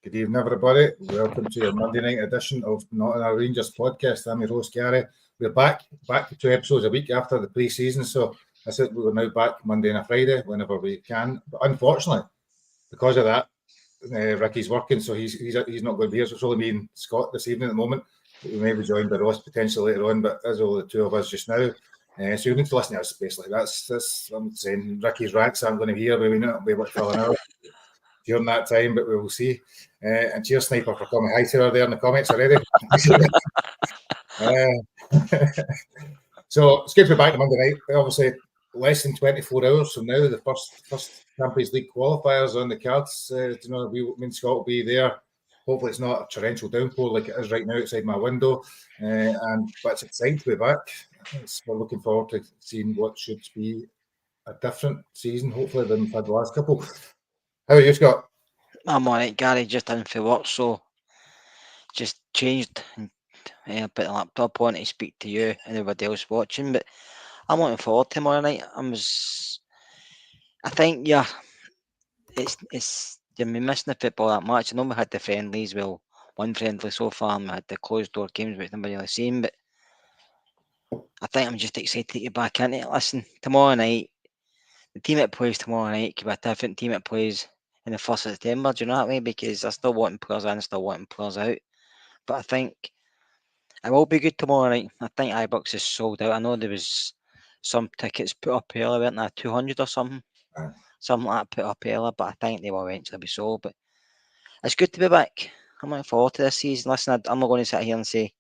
Good evening, everybody. Welcome to your Monday night edition of Not in Our Rangers podcast. I'm your host, Gary. We're back to 2 episodes a week after the pre-season. So I said we're now back Monday and a Friday whenever we can. But unfortunately, because of that, Ricky's working, so he's not going to be here. So it's only me and Scott this evening at the moment. We may be joined by Ross potentially later on, but there's only the two of us just now. So you need to listen to us basically. That's I'm saying. Ricky's rants I'm going to hear. Maybe not be able to fill an hour during that time, but we will see. And cheers, Sniper, for coming. Hi to her there in the comments already. So it's good to be back on Monday night. Obviously, less than 24 hours from now, the first Champions League qualifiers on the cards. Me and Scott will be there. Hopefully, it's not a torrential downpour like it is right now outside my window. But it's exciting to be back. We're looking forward to seeing what should be a different season, hopefully, than we've had the last couple. How are you, Scott? I'm alright, Gary. Just in for work, so just changed and put the laptop on to speak to you and everybody else watching. But I'm looking forward to tomorrow night. I think it's you're missing the football that much. I know we had the friendlies, well, one friendly so far, and we had the closed door games which nobody really seen. But I think I'm just excited to get back into it. Listen, tomorrow night, the team that plays tomorrow night could be a different team that plays in the 1st of September, do you know what I mean? Because they're still wanting players in, still wanting players out. But I think it will be good tomorrow night. I think Ibrox is sold out. I know there was some tickets put up earlier, weren't there? 200 or something. Something like that put up earlier, but I think they will eventually be sold. But it's good to be back. I'm looking forward to this season. Listen, I'm not going to sit here and say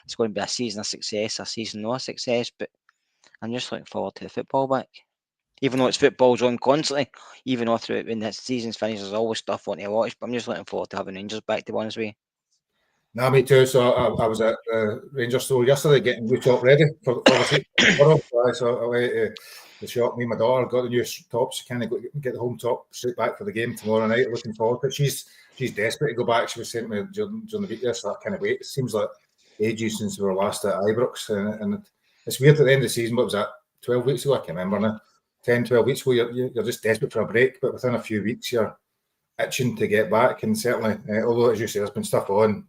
it's going to be a season of success, a season not a success, but I'm just looking forward to the football back. Even though it's football's on constantly, even though throughout when the season's finished, there's always stuff I want to watch. But I'm just looking forward to having Rangers back, to be honest with you. No, me too. So I was at the Rangers store yesterday getting new top ready for the season. So I went to the shop. Me and my daughter got the new tops. Kind of get the home top straight back for the game tomorrow night. Looking forward to it. She's desperate to go back. She was saying to me during the week there, so I kind of wait. It seems like ages since we were last at Ibrox, and it's weird at the end of the season. What was that? 12 weeks ago? I can't remember now. 10, 12 weeks ago, you're just desperate for a break, but within a few weeks, you're itching to get back. And certainly, although, as you say, there's been stuff on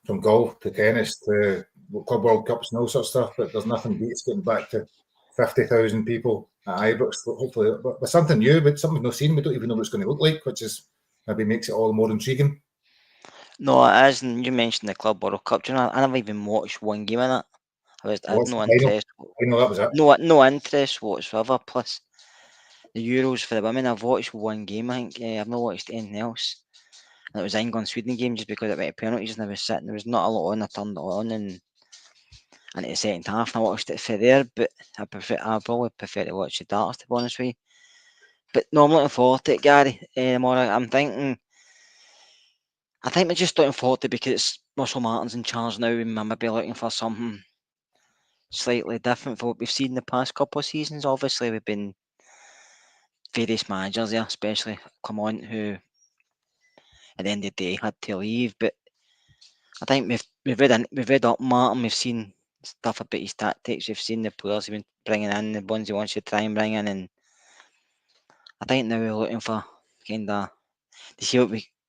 from golf to tennis to Club World Cups and all sorts of stuff, but there's nothing beats getting back to 50,000 people at Ibrox, hopefully, but something new, but something we've not seen. We don't even know what it's going to look like, which is maybe makes it all the more intriguing. No, it is, and you mentioned the Club World Cup. Do you know, I never even watched one game in it. I had no interest. I know that was it. No interest whatsoever. Plus, the Euros for the women, I've watched one game, I think. I've not watched anything else. And it was the England-Sweden game just because it went to penalties and I was sitting. There was not a lot on. I turned it on and in the second half and I watched it for there. But I probably prefer to watch the darts, to be honest with you. But no, I'm looking forward to it, Gary. I think we're just looking forward to it because Russell Martin's in charge now and we might be looking for something slightly different from what we've seen the past couple of seasons. Obviously, we've been various managers there, especially Clement, who at the end of the day had to leave. But I think we've read up Martin, we've seen stuff about his tactics, we've seen the players he's been bringing in, the ones he wants to try and bring in, and I think now we're looking for kind of to see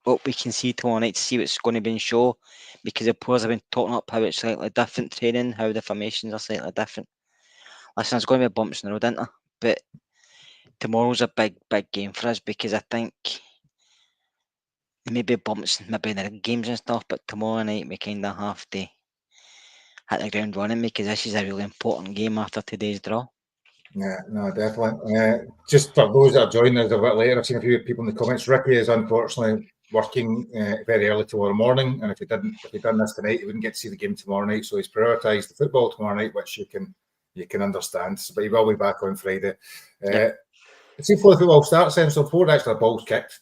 what we can see tomorrow night, to see what's going to be in show, because the players have been talking up how it's slightly different training, how the formations are slightly different. Listen, there's going to be bumps in the road, isn't there? But tomorrow's a big game for us because I think maybe bumps maybe in the games and stuff, but tomorrow night we kind of have to hit the ground running because this is a really important game after today's draw. Yeah, no, definitely. Just for those that are joining us a bit later, I've seen a few people in the comments. Ricky is unfortunately working very early tomorrow morning, and if he'd done this tonight, he wouldn't get to see the game tomorrow night. So he's prioritised the football tomorrow night, which you can understand. But he will be back on Friday. Let's see before the football starts then. So before actually the ball's kicked,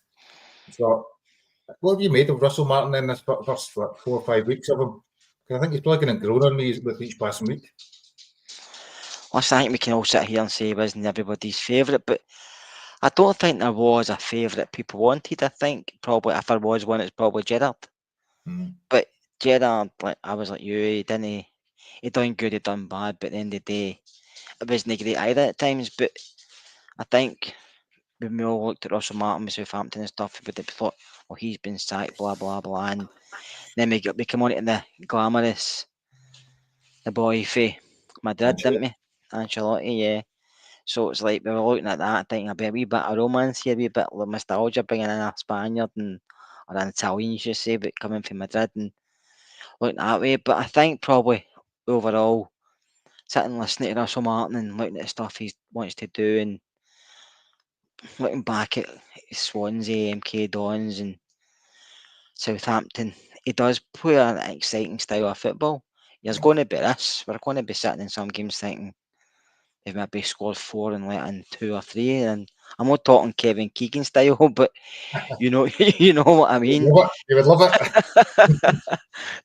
so What have you made of Russell Martin in this first 4 or 5 weeks of him? 'Cause I think he's probably going to grow on me with each passing week. Listen, I think we can all sit here and say he wasn't everybody's favourite, but I don't think there was a favourite people wanted. I think probably if there was one, it's probably Gerrard. But Gerrard, like I was like you, he done good, he done bad, but at the end of the day, it wasn't great either at times. But I think when we all looked at Russell Martin with Southampton and stuff, we would have thought, well, he's been sacked, blah blah blah, and then we come on to the glamorous, the boy for Madrid, didn't we? Ancelotti, yeah. So it's like we were looking at that, thinking a wee bit of romance here, a wee bit of nostalgia, bringing in a Spaniard or an Italian, you should say, but coming from Madrid and looking that way. But I think probably overall, sitting listening to Russell Martin and looking at the stuff he wants to do and looking back at Swansea, MK Dons and Southampton, he does play an exciting style of football. There's going to be this. We're going to be sitting in some games thinking they've maybe scored 4 and let in 2 or 3. And I'm not talking Kevin Keegan style, but you know, you know what I mean. You would love it.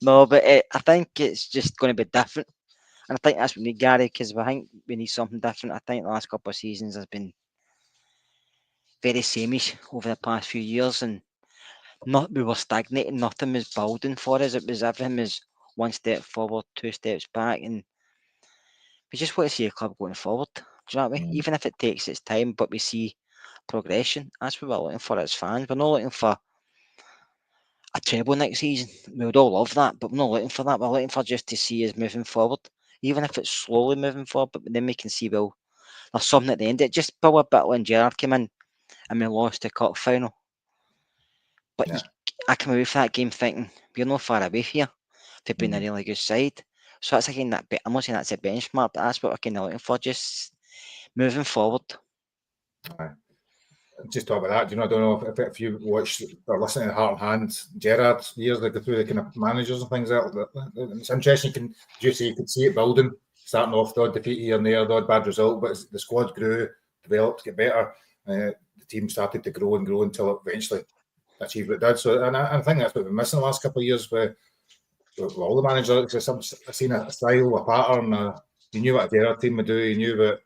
No, but I think it's just going to be different. And I think that's what we need, Gary, because I think we need something different. I think the last couple of seasons has been very sameish over the past few years, and we were stagnating. Nothing was building for us. It was everything was one step forward, 2 steps back, and we just want to see a club going forward. Do you know what I mean? Even if it takes its time, but we see progression. That's what we're looking for as fans. We're not looking for a treble next season. We would all love that, but we're not looking for that. We're looking for just to see us moving forward, even if it's slowly moving forward. But then we can see, well, there's something at the end. It just felt a bit when Gerrard came in and we lost the cup final. But I came away from that game thinking we're not far away here to being a really good side. So that's again that I'm not saying that's a benchmark, but that's what we're kind of looking for, just moving forward. Just talk about that. Do you know? I don't know if you watched or listened to Heart and Hand, Gerrard years ago through the kind of managers and things like that. It's interesting. You could see it building, starting off the odd defeat here and there, the odd bad result, but the squad grew, developed, get better. The team started to grow and grow until it eventually achieved what it did. So, and I think that's what we've been missing the last couple of years with all the managers. I've seen a style, a pattern. You knew what a Gerrard team would do. You knew what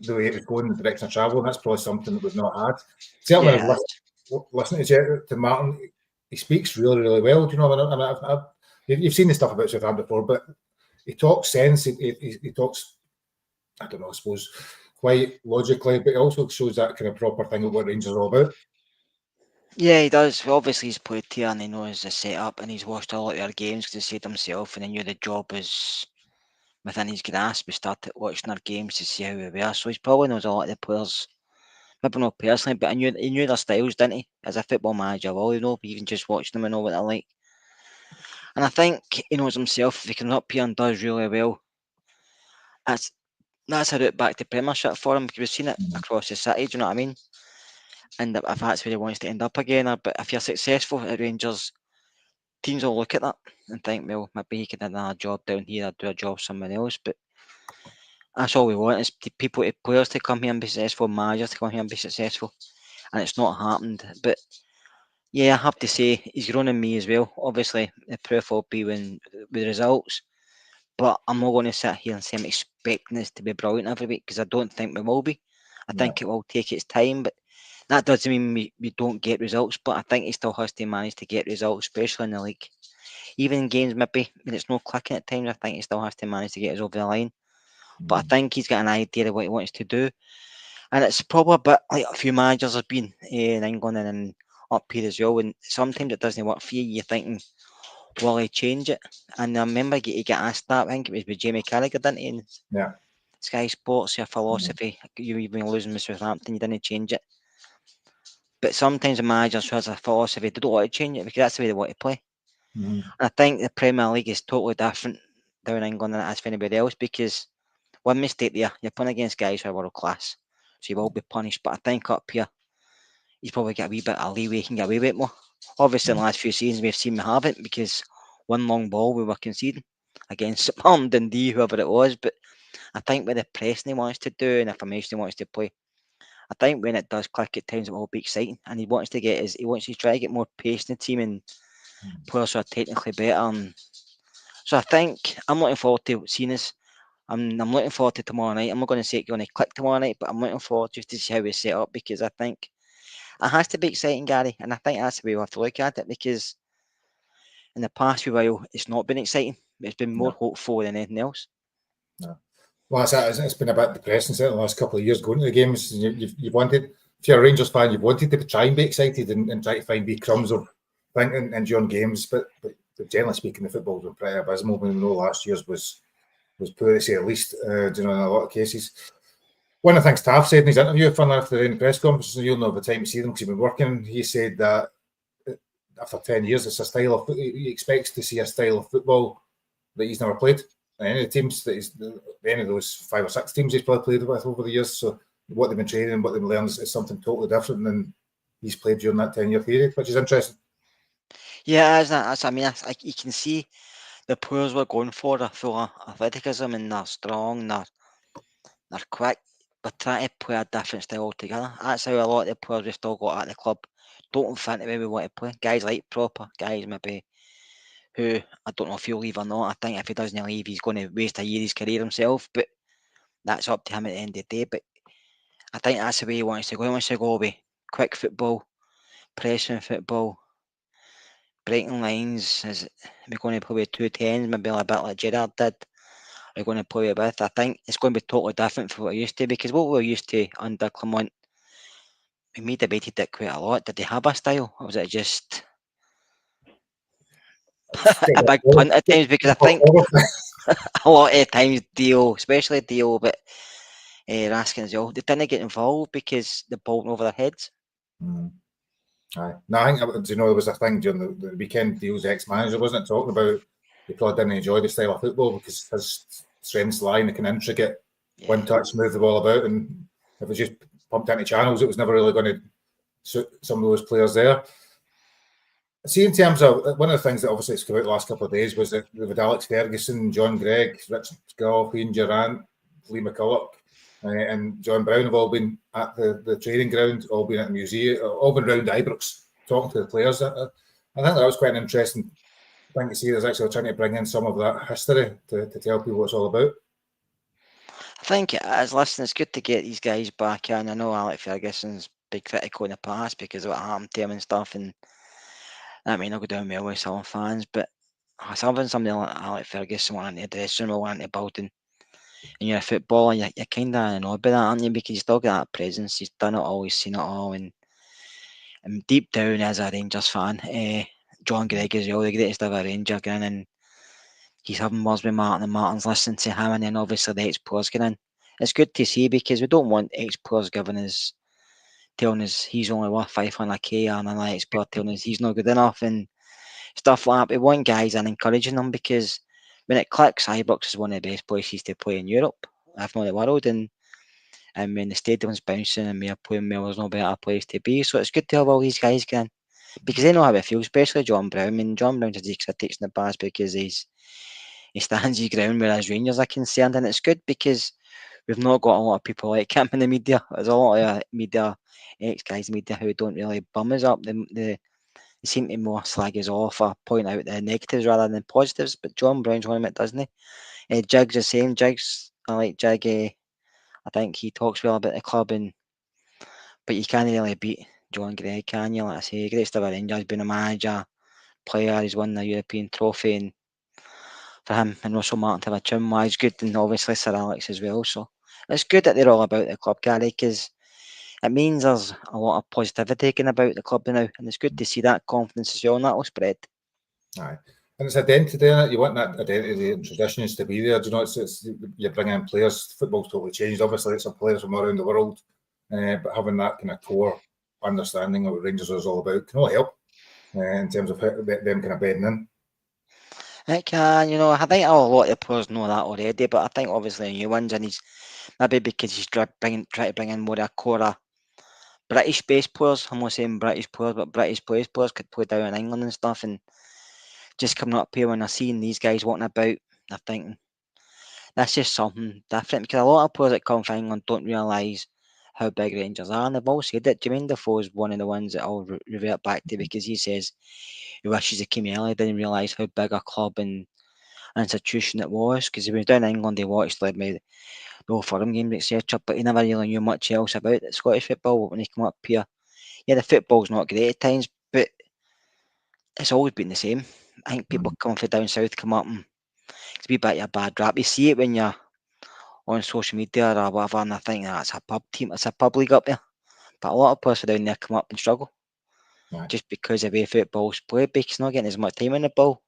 the way it was going, the direction of travel, and that's probably something that we've not had. Certainly, listening to Martin, he speaks really, really well. Do you know? You've seen the stuff about Southampton before, but he talks sense. He talks, I don't know, I suppose, quite logically, but he also shows that kind of proper thing of what Rangers are all about. Yeah, he does. Obviously, he's played here and he knows the setup and he's watched all of their games because he said himself and he knew the job was within his grasp. We started watching our games to see how we were. So he probably knows a lot of the players. Maybe not personally, but he knew their styles, didn't he? As a football manager, well, you know, even just watching them and know what they're like. And I think he knows himself. If he comes up here and does really well, that's a route back to Premiership for him because we've seen it across the city. Do you know what I mean? And if that's where he wants to end up again, but if you're successful at Rangers, teams will look at that and think, well, maybe he could have another job down here or do a job somewhere else. But that's all we want is players to come here and be successful, managers to come here and be successful. And it's not happened. But yeah, I have to say, he's grown in me as well. Obviously, the proof will be with the results. But I'm not going to sit here and say I'm expecting this to be brilliant every week because I don't think we will be. I think it will take its time, but that doesn't mean we don't get results. But I think he still has to manage to get results, especially in the league. Even in games, maybe when it's not clicking at times, I think he still has to manage to get us over the line. But I think he's got an idea of what he wants to do. And it's probably a bit like a few managers have been in England and up here as well. And sometimes it doesn't work for you. You're thinking, will he change it? And I remember he got asked that. I think it was with Jamie Carragher, didn't he? Yeah. Sky Sports, your philosophy. You've been losing with Southampton, you didn't change it. But sometimes a manager who has a philosophy, they don't want to change it because that's the way they want to play. And I think the Premier League is totally different down in England than it is for anybody else because one mistake there, you're playing against guys who are world class. So you will be punished. But I think up here, he's probably got a wee bit of leeway, he can get away with it more. Obviously, in the last few seasons, we've seen we haven't because one long ball we were conceding against Dundee, whoever it was. But I think with the pressing he wants to do and the formation he wants to play, I think when it does click at times, it will be exciting, and he wants to try to get more pace in the team and players who are technically better. And so I think I'm looking forward to seeing this. I'm looking forward to tomorrow night. I'm not going to say it's going to click tomorrow night, but I'm looking forward just to see how we set up, because I think it has to be exciting, Gary, and I think that's the way we have to look at it, because in the past while it's not been exciting. It's been more hopeful than anything else. No. Well, it's been a bit depressing certainly the last couple of years going to the games. You've wanted, if you're a Rangers fan, you've wanted to try and be excited and try to find wee crumbs of thinking and enjoying games, but generally speaking, the football's been pretty abysmal. We know last year's was poor to say the least, in a lot of cases. One of the things Taff said in his interview after the press conference, and you'll know by the time you see them because you've been working, he said that after 10 years, it's a style of, he expects to see a style of football that he's never played. Any of the teams any of those 5 or 6 teams he's probably played with over the years. So what they've been training, what they've learned is something totally different than he's played during that 10-year period, which is interesting. Yeah, I mean, you can see the players we're going for are full of athleticism, and they're strong, they're quick. We're trying to play a different style altogether. That's how a lot of the players we've still got at the club don't fit the way we want to play. Guys like Proper, guys maybe who I don't know if he'll leave or not. I think if he doesn't leave, he's going to waste a year of his career himself. But that's up to him at the end of the day. But I think that's the way he wants to go. He wants to go with quick football, pressing football, breaking lines. Is we're going to play with 2 10s, maybe a bit like Gerrard did. We're going to play with. I think it's going to be totally different from what we used to, because what we were used to under Clement, we debated it quite a lot. Did they have a style, or was it just a big punt at times? Because I think a lot of times Dio, especially Dio, but Raskin as well, they didn't get involved because the ball went over their heads. Aye. No, I think there was a thing during the weekend. Dio's ex-manager wasn't talking about he probably didn't enjoy the style of football because his strengths lie in the kind of intricate one touch, move the ball about, and if it just pumped into channels, it was never really going to suit some of those players there. See, in terms of one of the things that obviously has come out the last couple of days was that with Alex Ferguson, John Gregg, Rich Scull, Ian Durrant, Lee McCulloch, and John Brown have all been at the training ground, all been at the museum, all been round Ibrox talking to the players. I think that was quite an interesting thing to see. There's actually trying to bring in some of that history to tell people what it's all about. I think it is. Listen, it's good to get these guys back in. I know Alex Ferguson's big critical in the past because of what happened to him and stuff, and that may not go down well with some fans, but having somebody like Alex Ferguson wanting to dressing room, wanting to building, and you're a footballer, you're kind of annoyed by that, aren't you? Because you still got that presence. He's done it all, he's seen it all, and deep down as a Rangers fan, John Gregg as well, the greatest ever Ranger, getting in. He's having words with Martin, and Martin's listening to him, and then obviously the ex-players getting in. It's good to see, because we don't want ex-players telling us he's only worth 500k, and an ex-player telling us he's not good enough and stuff like that. We want guys and encouraging them, because when it clicks, Ibrox is one of the best places to play in Europe, if not the world, and when the stadium's bouncing and we're playing well, there's no better place to be. So it's good to have all these guys get in, because they know how it feels, especially John Brown. I mean, John Brown's had critics in the past because he stands his ground whereas Rangers are concerned, and it's good because we've not got a lot of people like him in the media. There's a lot of media, ex-guys media, who don't really bum us up. They seem to more slag us off or point out the negatives rather than positives, but John Brown's one of them, doesn't he? Jig's the same. I like Jig. I think he talks well about the club, but you can't really beat John Gregg, can you? Like I say, greatest ever Ranger. He's been a manager, player. He's won the European trophy, and for him and Russell Martin to have a tune wise good, and obviously Sir Alex as well. So it's good that they're all about the club, Gary, because it means there's a lot of positivity taken about the club now, and it's good to see that confidence as well, and that will spread. Aye. And it's identity in it. You want that identity and traditions to be there. Do you know, it's you're bringing in players. Football's totally changed. Obviously, it's some players from around the world, but having that kind of core understanding of what Rangers is all about can only help in terms of them kind of bedding in. It can, I think a lot of the players know that already, but I think obviously new ones, and he's maybe because he's trying to bring in more of a core of British-based players. I'm not saying British players, but British-based players could play down in England and stuff, and just coming up here when I seeing these guys walking about, I think that's just something different, because a lot of players that come from England don't realise how big Rangers are, and they've all said that. Jermaine Defoe is one of the ones that I'll revert back to, because he says he wishes he came early, didn't realise how big a club and institution it was, because he was down in England, he watched like maybe the Old Firm games, etc., but he never really knew much else about the Scottish football when he came up here. Yeah, the football's not great at times, but it's always been the same. I think people coming from down south come up and it's a wee bit of a bad rap. You see it when you're on social media or whatever, and I think that's a pub team, it's a pub league up there. But a lot of players down there come up and struggle just because of the way football's played, because not getting as much time on the ball.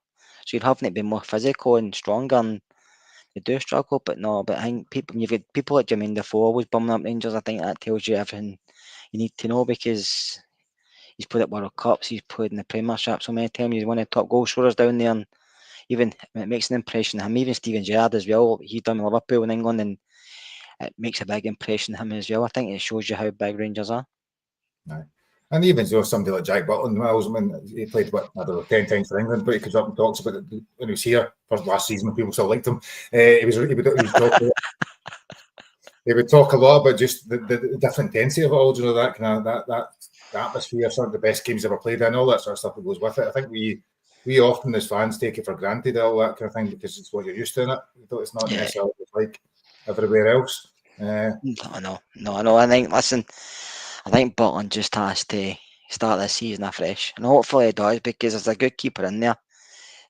So you're having to be more physical and stronger, and they do struggle. But no, but I think you've got people like Jermaine Defoe always bumming up Rangers. I think that tells you everything you need to know, because he's played at World Cups, he's played in the Premiership so many times, he's one of the top goal scorers down there, and even it makes an impression on him. Even Steven Gerrard as well, he's done Liverpool in England, and it makes a big impression on him as well. I think it shows you how big Rangers are. And even though somebody like Jack Butland, Miles, I mean, he played, what, I don't know, 10 times for England, but he comes up and talks about it when he was here for last season when people still liked him. He would talk a lot about just the different intensity of it all, you know, that kind of that atmosphere, some of the best games ever played in, all that sort of stuff that goes with it. I think we often as fans take it for granted, all that kind of thing, because it's what you're used to in it. It's not necessarily like everywhere else. No. I think, listen, I think Butland just has to start this season afresh, and hopefully he does, because there's a good keeper in there.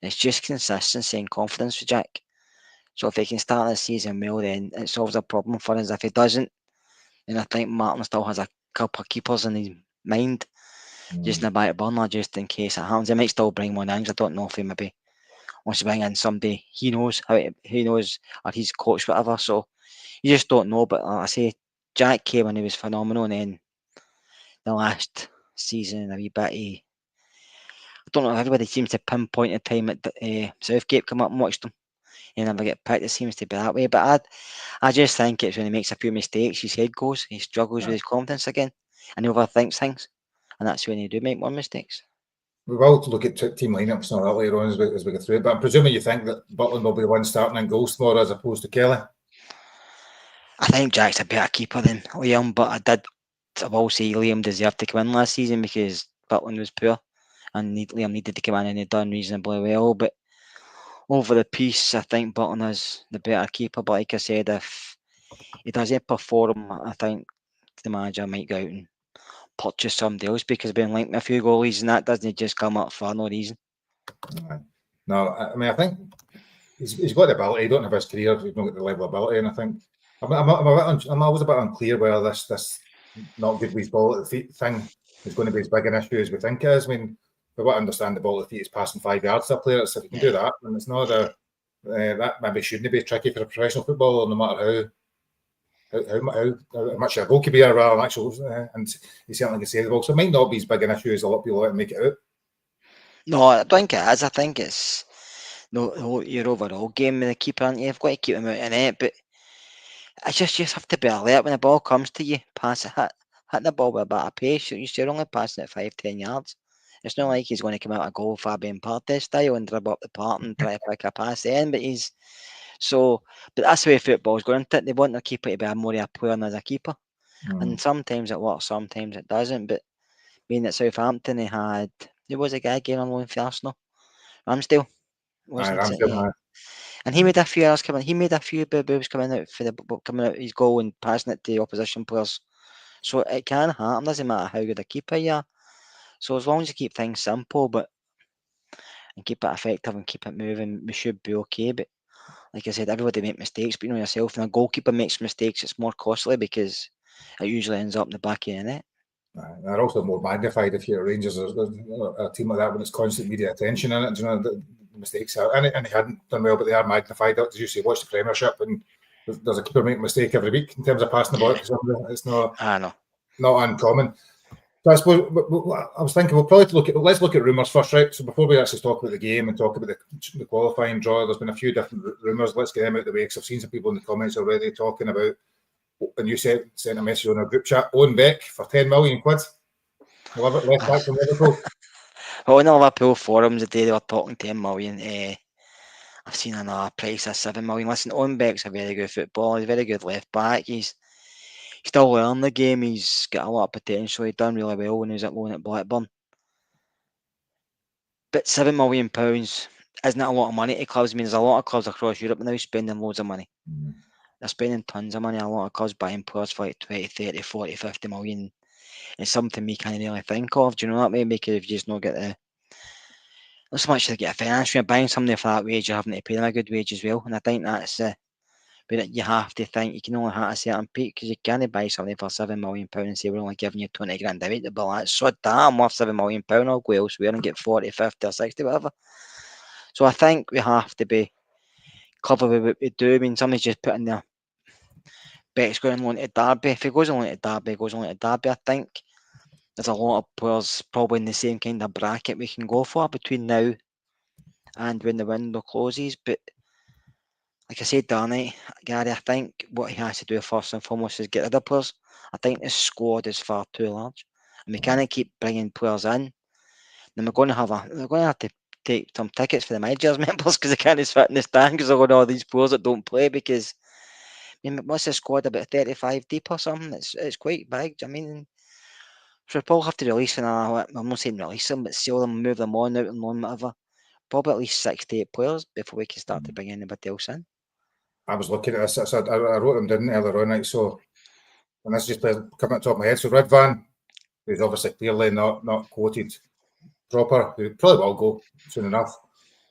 It's just consistency and confidence for Jack. So if he can start this season well, then it solves a problem for us. If he doesn't, then I think Martin still has a couple of keepers in his mind, just in the back burner, just in case it happens. He might still bring one in. I don't know if he maybe wants to bring in somebody he knows or he's coached, whatever. So you just don't know. But like I say, Jack came and he was phenomenal, and then the last season a wee bit. I don't know. Everybody seems to pinpoint the time at Southgate come up and watched him. He never get picked. It seems to be that way. But I just think it's when he makes a few mistakes, his head goes. He struggles with his confidence again, and he overthinks things, and that's when he do make more mistakes. We will look at team lineups and all that later on as we go through it. But I'm presuming you think that Butland will be the one starting in goals tomorrow as opposed to Kelly. I think Jack's a better keeper than Liam, but I will say Liam deserved to come in last season because Butland was poor, and Liam needed to come in, and he'd done reasonably well. But over the piece, I think Butland is the better keeper. But like I said, if he doesn't perform, I think the manager might go out and purchase somebody else, because being linked with a few goalies and that doesn't just come up for no reason. No, I mean, I think he's got the ability. He don't have his career, he's not got the level of ability, and I think I'm always a bit unclear whether this not good with ball at the feet thing is going to be as big an issue as we think it is. I mean, we want to understand the ball at the feet is passing 5 yards to a player. So if you can do that, then it's not that maybe shouldn't be tricky for a professional footballer, no matter how much a goal could be rather than actual, and he certainly can save the ball. So it might not be as big an issue as a lot of people like to make it out. No, I don't think it is. I think it's your overall game with the keeper, aren't you? You've got to keep him out of net, but it's just you have to be alert when the ball comes to you. Pass it, hit the ball with a bit of pace. You're only passing it 5-10 yards. It's not like he's going to come out a goal Fabian Partey style and dribble up the part and try to pick a pass in. But that's the way football's going. They want their keeper to be more of a player than as a keeper, and sometimes it works, sometimes it doesn't. But being at Southampton, there was a guy getting on loan for Arsenal, Ramsdale, wasn't it? And he made a few errors coming. He made a few boo-boos coming out his goal and passing it to opposition players. So it can happen. Doesn't matter how good a keeper you are. So as long as you keep things simple, and keep it effective and keep it moving, we should be okay. But like I said, everybody make mistakes. But you know yourself, when a goalkeeper makes mistakes, it's more costly because it usually ends up in the back of the net. They're also more magnified if you're Rangers or a team like that when it's constant media attention in it. You know, the mistakes are, and he hadn't done well, but they are magnified. As you say, watch the Premiership, and there's a keeper making a mistake every week in terms of passing the ball to somebody. It's not uncommon. So I suppose I was thinking we'll probably let's look at rumours first, right? So before we actually talk about the game and talk about the qualifying draw, there's been a few different rumours. Let's get them out of the way because I've seen some people in the comments already talking about. And you sent a message on our group chat. Owen Beck for 10 million quid. Left back from Liverpool. Well, in the Liverpool forums today, they were talking 10 million. I've seen another price of 7 million. Listen, Owen Beck's a very good footballer. He's a very good left back. He's still learning the game. He's got a lot of potential. He done really well when he was at loan at Blackburn. But £7 million isn't a lot of money to clubs. I mean, there's a lot of clubs across Europe now spending loads of money. They're spending tons of money. A lot of clubs buying players for like 20, 30, 40, 50 million. It's something we can't really think of. Do you know what I mean? Because if you just not get the... Not so much to get a finance. When you're buying somebody for that wage, you're having to pay them a good wage as well. And I think that's... but you have to think you can only hit a certain peak, because you can't buy something for £7 million and say we're only giving you 20 grand a week. But that's so damn worth £7 million. I'll go elsewhere and get 40, 50 or 60, whatever. So I think we have to be clever with what we do. I mean, somebody's just putting their bets going on to Derby. If it goes on to Derby, it goes on to Derby. I think there's a lot of players probably in the same kind of bracket we can go for between now and when the window closes. But like I said, Danny, Gary, I think what he has to do first and foremost is get rid of players. I think the squad is far too large, and we can't keep bringing players in. Then we're going to have to take some tickets for the managers members, because they can't fit in the stand because of all these players that don't play. Because I mean, what's the squad, about 35 deep or something? It's quite big. I mean, so we'll probably have to release another. I'm not saying release them, but sell them, move them on, out and on, whatever. Probably at least 6 to 8 players before we can start to bring anybody else in. I was looking at this. I wrote them down earlier on, right? So, and this just coming at the top of my head. So Ridvan, who's obviously clearly not quoted proper, who probably will go soon enough.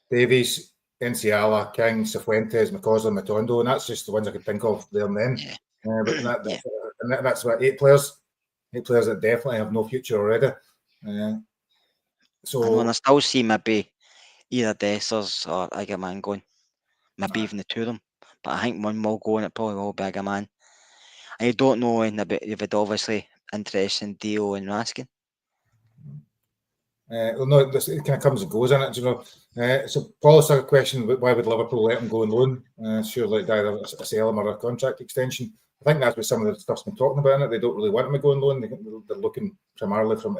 Davies, Enciala, King, Cifuentes, McCausland, Matondo, and that's just the ones I could think of there and then. Yeah. That's about 8 players. 8 players that definitely have no future already. And I still see maybe either Dessers or Igaman going. Maybe even the two of them. But I think one will go, and it probably will be Igaman. I don't know if it obviously interest in Dio and Raskin. Well, no, it kind of comes and goes in it, you know. So Paul's a question: why would Liverpool let him go on loan? Surely either a sell him or a contract extension. I think that's what some of the stuff's been talking about. They don't really want him to go on loan. They're looking primarily from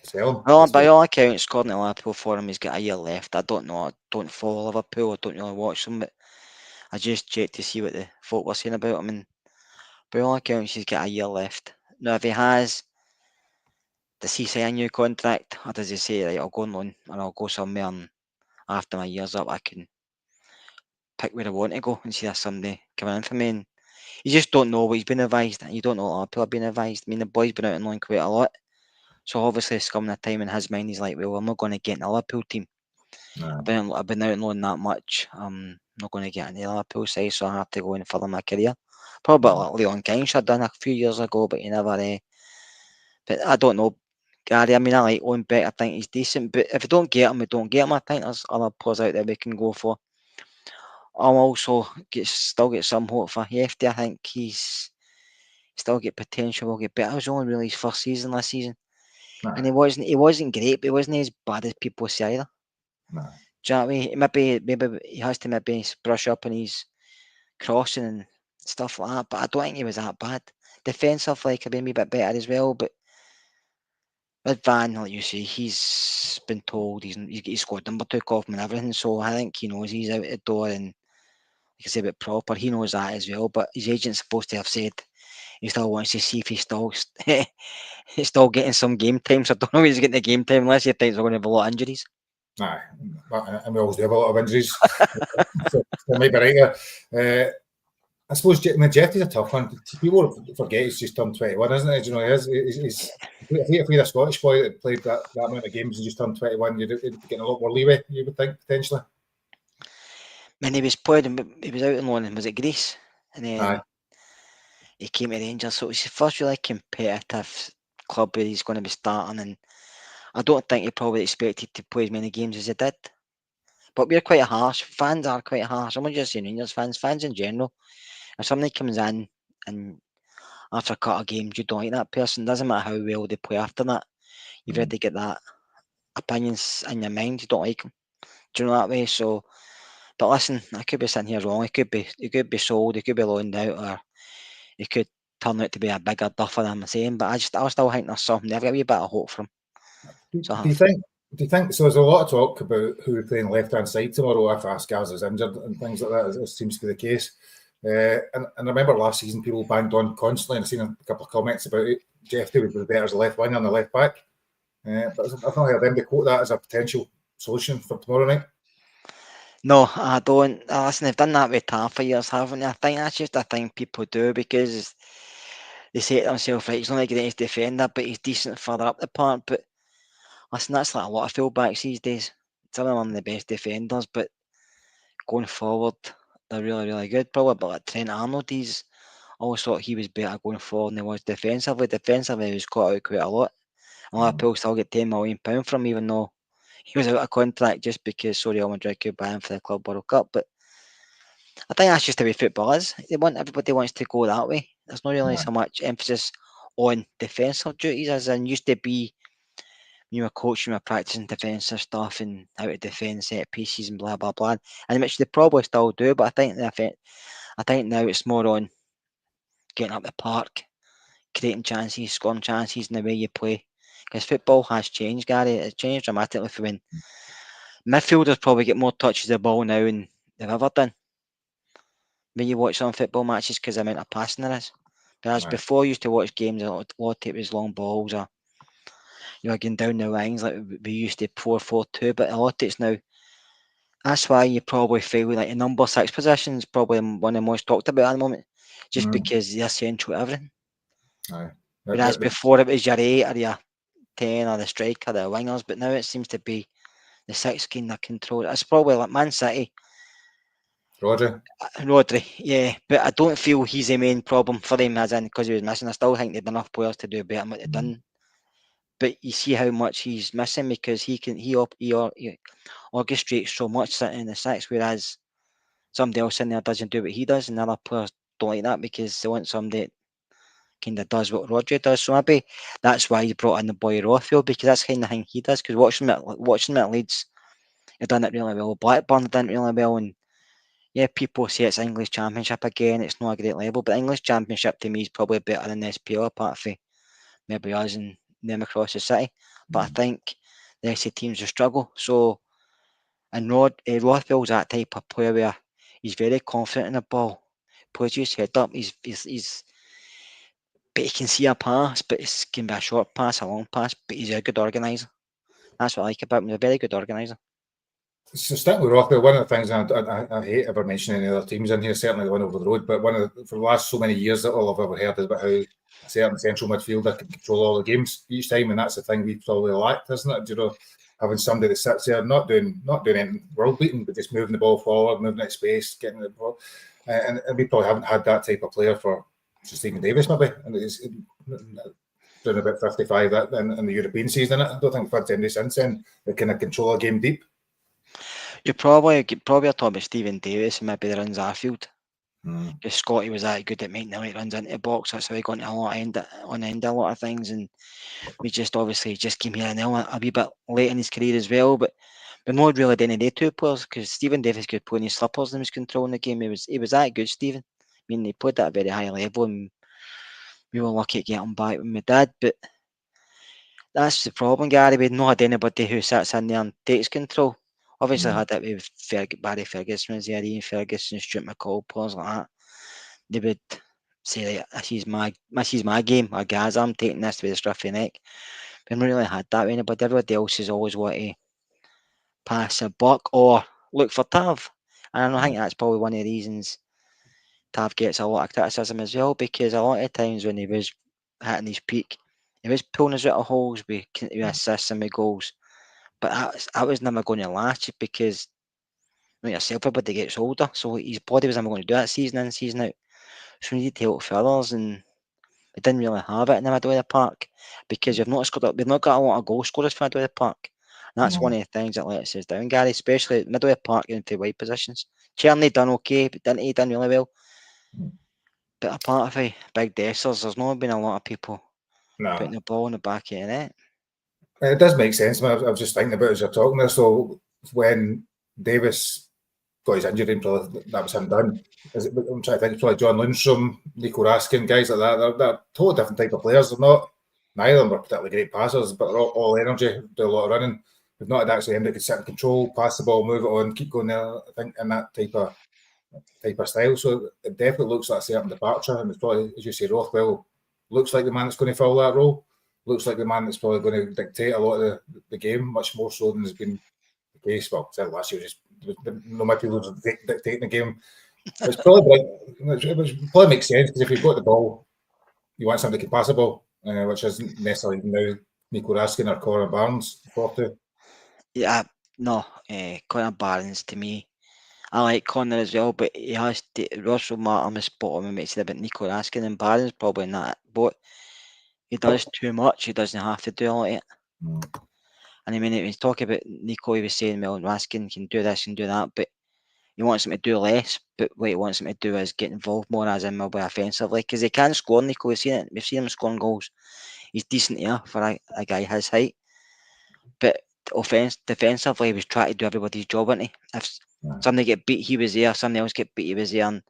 sell him. Well, by all accounts, according to Liverpool for him, he's got a year left. I don't know. I don't follow Liverpool. I don't really watch them, but I just checked to see what the folk were saying about him. And by all accounts, he's got a year left. Now, if he has, does he sign a new contract, or does he say, right, I'll go on loan and I'll go somewhere, and after my year's up, I can pick where I want to go and see if somebody coming in for me? And you just don't know what he's been advised. You don't know what Liverpool have been advised. I mean, the boy's been out on loan quite a lot. So obviously, it's coming a time in his mind. He's like, well, I'm not going to get in a Liverpool team. No. I've been out on loan that much. I'm not going to get in the Liverpool side, so I have to go and further my career. Probably like Leon Kingshire done a few years ago, but he never. But I don't know, Gary. I mean, I like Owen Beck. I think he's decent. But if we don't get him, we don't get him. I think there's other players out there we can go for. I'll also still get some hope for Hefty. I think he's still get potential. Will get better. It was only really his first season last season. Nah. And he wasn't great, but he wasn't as bad as people say either. Nah. Do you know what I mean? Maybe he has to maybe brush up on his crossing and stuff like that, but I don't think he was that bad. Defensively, could be a wee bit better as well, but with Van, like you say, he's been told he's got his squad number took off him and everything, so I think he knows he's out the door, and like I say, a bit proper, he knows that as well, but his agent's supposed to have said he still wants to see if he's still getting some game time, so I don't know if he's getting the game time unless he thinks we're going to have a lot of injuries. Nah, and we always do have a lot of injuries. So I might be right there. I suppose Jetty's a tough one. People forget he's just turned 21, isn't he? You know, he's if we had a Scottish boy that played that amount of games and just turned 21, you'd be getting a lot more leeway, you would think, potentially. I mean, he was out on loan, was it Greece? And then he came to Rangers, so it's his first really competitive club where he's going to be starting, and I don't think he probably expected to play as many games as he did. But we're quite harsh. Fans are quite harsh. I'm not just saying Rangers fans in general. If somebody comes in and after a couple of games you don't like that person, doesn't matter how well they play after that, you've had to get that opinions in your mind. You don't like them. Do you know that way? So, but listen, I could be sitting here wrong. He could be sold. He could be loaned out, or he could turn out to be a bigger duffer than I'm saying. But I still think there's something. I've got a wee bit of hope from him. Do you think so? There's a lot of talk about who we're playing left hand side tomorrow if Ascars is injured and things like that. It seems to be the case. And I remember last season people banged on constantly, and I've seen a couple of comments about it. Jeff would be better as a left winger and a left back. But I've not heard them to quote that as a potential solution for tomorrow night. No, I don't. Listen, they've done that with Taff for years, haven't they? I think that's just a thing people do because they say to themselves, right, he's not a greatest defender, but he's decent further up the park. But listen, that's like a lot of fullbacks these days. Some of them are the best defenders, but going forward, they're really, really good. Probably, but like Trent Arnold, he's always thought he was better going forward than he was defensively. Defensively, he was caught out quite a lot. A lot of people still get £10 million from him, even though he was out of contract just because Real Madrid could buy him for the Club World Cup. But I think that's just the way football is. Everybody wants to go that way. There's not really so much emphasis on defensive duties as in used to be when you were coaching, you were practicing defensive stuff and how to defend set pieces and blah blah blah. And which they probably still do, but I think now it's more on getting up the park, creating chances, scoring chances, and the way you play. Because football has changed, Gary. It's changed dramatically from when midfielders probably get more touches of the ball now than they've ever done. When you watch some football matches because the amount of passing there is. Whereas before, you used to watch games, a lot of it was long balls or going down the lines like we used to 4-4-2, but a lot of it's now. That's why you probably feel like the number 6 position is probably one of the most talked about at the moment, just because they're central to everything. Whereas before it was your 8 or your 10 or the striker, the wingers, but now it seems to be the 6 getting the control. It's probably like Man City. Rodri, yeah, but I don't feel he's the main problem for them as in because he was missing. I still think they've enough players to do better than what they've done. But you see how much he's missing because he orchestrates so much sitting in the 6, whereas somebody else in there doesn't do what he does, and other players don't like that because they want somebody that kind of does what Rodri does. So maybe that's why he brought in the boy Rothfield, because that's kind of thing he does. Because watching him at Leeds, he done it really well. Blackburn done it really well, and yeah, people say it's English Championship again. It's not a great level, but English Championship to me is probably better than the SPL, apart from maybe us and them across the city. But I think the rest of the teams will struggle. So, and Rothfield's that type of player where he's very confident in the ball, plays his head up. But he can see a pass, but it can be a short pass, a long pass. But he's a good organiser. That's what I like about him. He's a very good organiser. So sticking with Rothfield, one of the things I hate ever mentioning any other teams in here, certainly the one over the road, but for the last so many years that all I've ever heard is about how a certain central midfielder can control all the games each time, and that's the thing we probably lacked, isn't it? You know, having somebody that sits there not doing anything world beating, but just moving the ball forward, moving at space, getting the ball, and we probably haven't had that type of player for Stephen Davis maybe, and it's doing about 55 in the European season. I don't think we've had anybody since then that can control a game deep. You're probably talking about Stephen Davis and maybe the runs Arfield. Because Scotty was that good at making the right runs into the box. That's how he got into a lot of a lot of things, and we just obviously just came here a wee bit late in his career as well. But we're not really any day 2 players because Stephen Davis could play in his slippers and he was controlling the game. He was that good, Stephen. I mean, he played at a very high level, and we were lucky to get him back when we did. But that's the problem, Gary. We've not had anybody who sits in there and takes control. Obviously, had that with Barry Ferguson was there, Ian Ferguson, Stuart McCall, players like that. They would say, like, this is my game, or guys, I'm taking this with a scruffy neck. We haven't really had that with anybody. Everybody else has always wanted to pass a buck or look for Tav. And I think that's probably one of the reasons Tav gets a lot of criticism as well, because a lot of times when he was hitting his peak, he was pulling us out of holes with assists and with goals. But that was never going to last because yourself, everybody gets older, so his body was never going to do that season in, season out. So we needed to help for others, and we didn't really have it in the middle of the park because we've not got a lot of goal scorers for the middle of the park. And that's one of the things that lets us down, Gary, especially middle of the park into wide positions. Cherney done okay, but didn't he done really well? But apart from big Dessers, there's not been a lot of people putting the ball in the back of the net. It does make sense. I was just thinking about it as you're talking there. So when Davis got his injury, that was him done. I'm trying to think, probably John Lundstrom, Nico Raskin, guys like that. They're totally different type of players. Neither of them were particularly great passers, but they're all energy, do a lot of running. We've not had actually him that could sit and control, pass the ball, move it on, keep going there. I think in that type of type of style. So it definitely looks like a certain departure, and it's probably, as you say, Rothwell looks like the man that's going to fill that role. Looks like the man that's probably going to dictate a lot of the game, much more so than has been the case. Well, last year, just no midfield was dictating the game. It's probably it probably makes sense, because if you've got the ball, you want somebody who can pass the ball, which isn't necessarily now Nico Raskin or Connor Barnes forte. Yeah, no, Connor Barnes to me. I like Connor as well, but he has to. Russell Martin was spot on when he said about Nico Raskin, and Barnes probably in that boat. He does too much. He doesn't have to do all of it. And I mean, when he's talking about Nico, he was saying, well, Raskin can do this and do that, but he wants him to do less. But what he wants him to do is get involved more, as in maybe offensively, because he can score. Nico, we've seen it. We've seen him scoring goals. He's decent here for a guy his height. But defensively, he was trying to do everybody's job, wasn't he? If somebody get beat, he was there. Somebody else get beat, he was there. And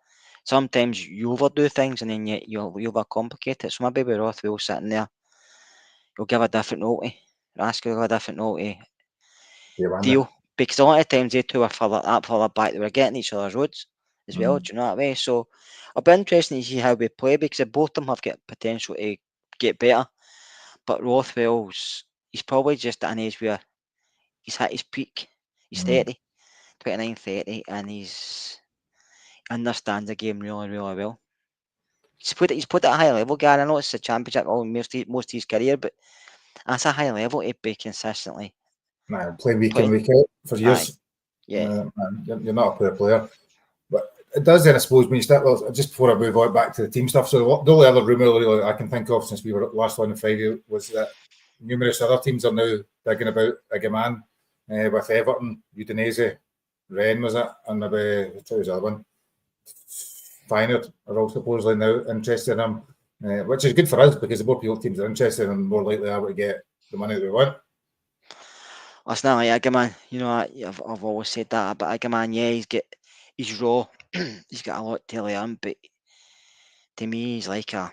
sometimes you overdo things, and then you overcomplicate it. So maybe with Rothwell sitting there, you'll give a different role to Rask, will give a different role to Deal. Because a lot of times they two are further back. They were getting each other's roads as well. Do you know what I mean? So it'll be interesting to see how we play, because both of them have got potential to get better. But Rothwell's, he's probably just at an age where he's hit his peak. He's 30, 29, 30, and he understands the game really, really well. He's put it at a high level, Gary. I know it's a championship most of his career, but that's a high level to be consistently. Playing week in, week out for years. Yeah. You're not a player. But it does then, I suppose, when you start, well, just before I move on back to the team stuff, so the only other rumour really I can think of since we were last on Friday was that numerous other teams are now digging about a man with Everton, Udinese, Rennes was it, and maybe, what was the other one? Feyenoord are all supposedly now interested in him, which is good for us, because the more people teams are interested in, the more likely are we to get the money that we want. That's not like Agaman. You know, I've always said that about Agaman. Yeah, he's raw. He's got a lot to learn, but to me, he's like a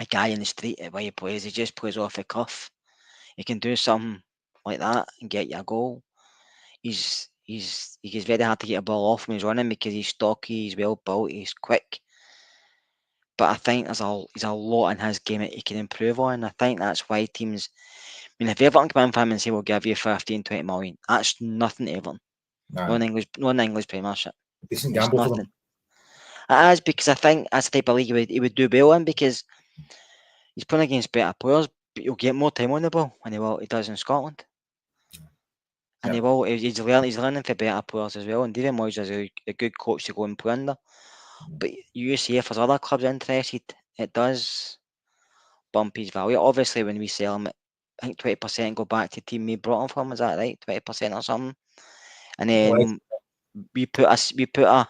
guy in the street. The way he plays, he just plays off the cuff. He can do something like that and get you a goal. He gets very hard to get a ball off when he's running, because he's stocky, he's well built, he's quick. But I think there's a lot in his game that he can improve on. I think that's why teams. I mean, if Everton come in for him and say we'll give you 15, 20 million, that's nothing to Everton. No in English Premiership. Decent gamble for them. It is, because I think that's the type of league he would do well in, because he's playing against better players, but he'll get more time on the ball than he does in Scotland. And he's learning for better players as well. And David Moyes is a good coach to go and play under. But you see, if there's other clubs interested, it does bump his value. Obviously, when we sell him, I think 20% go back to the team we brought him from. Is that right? 20% or something. And then we put a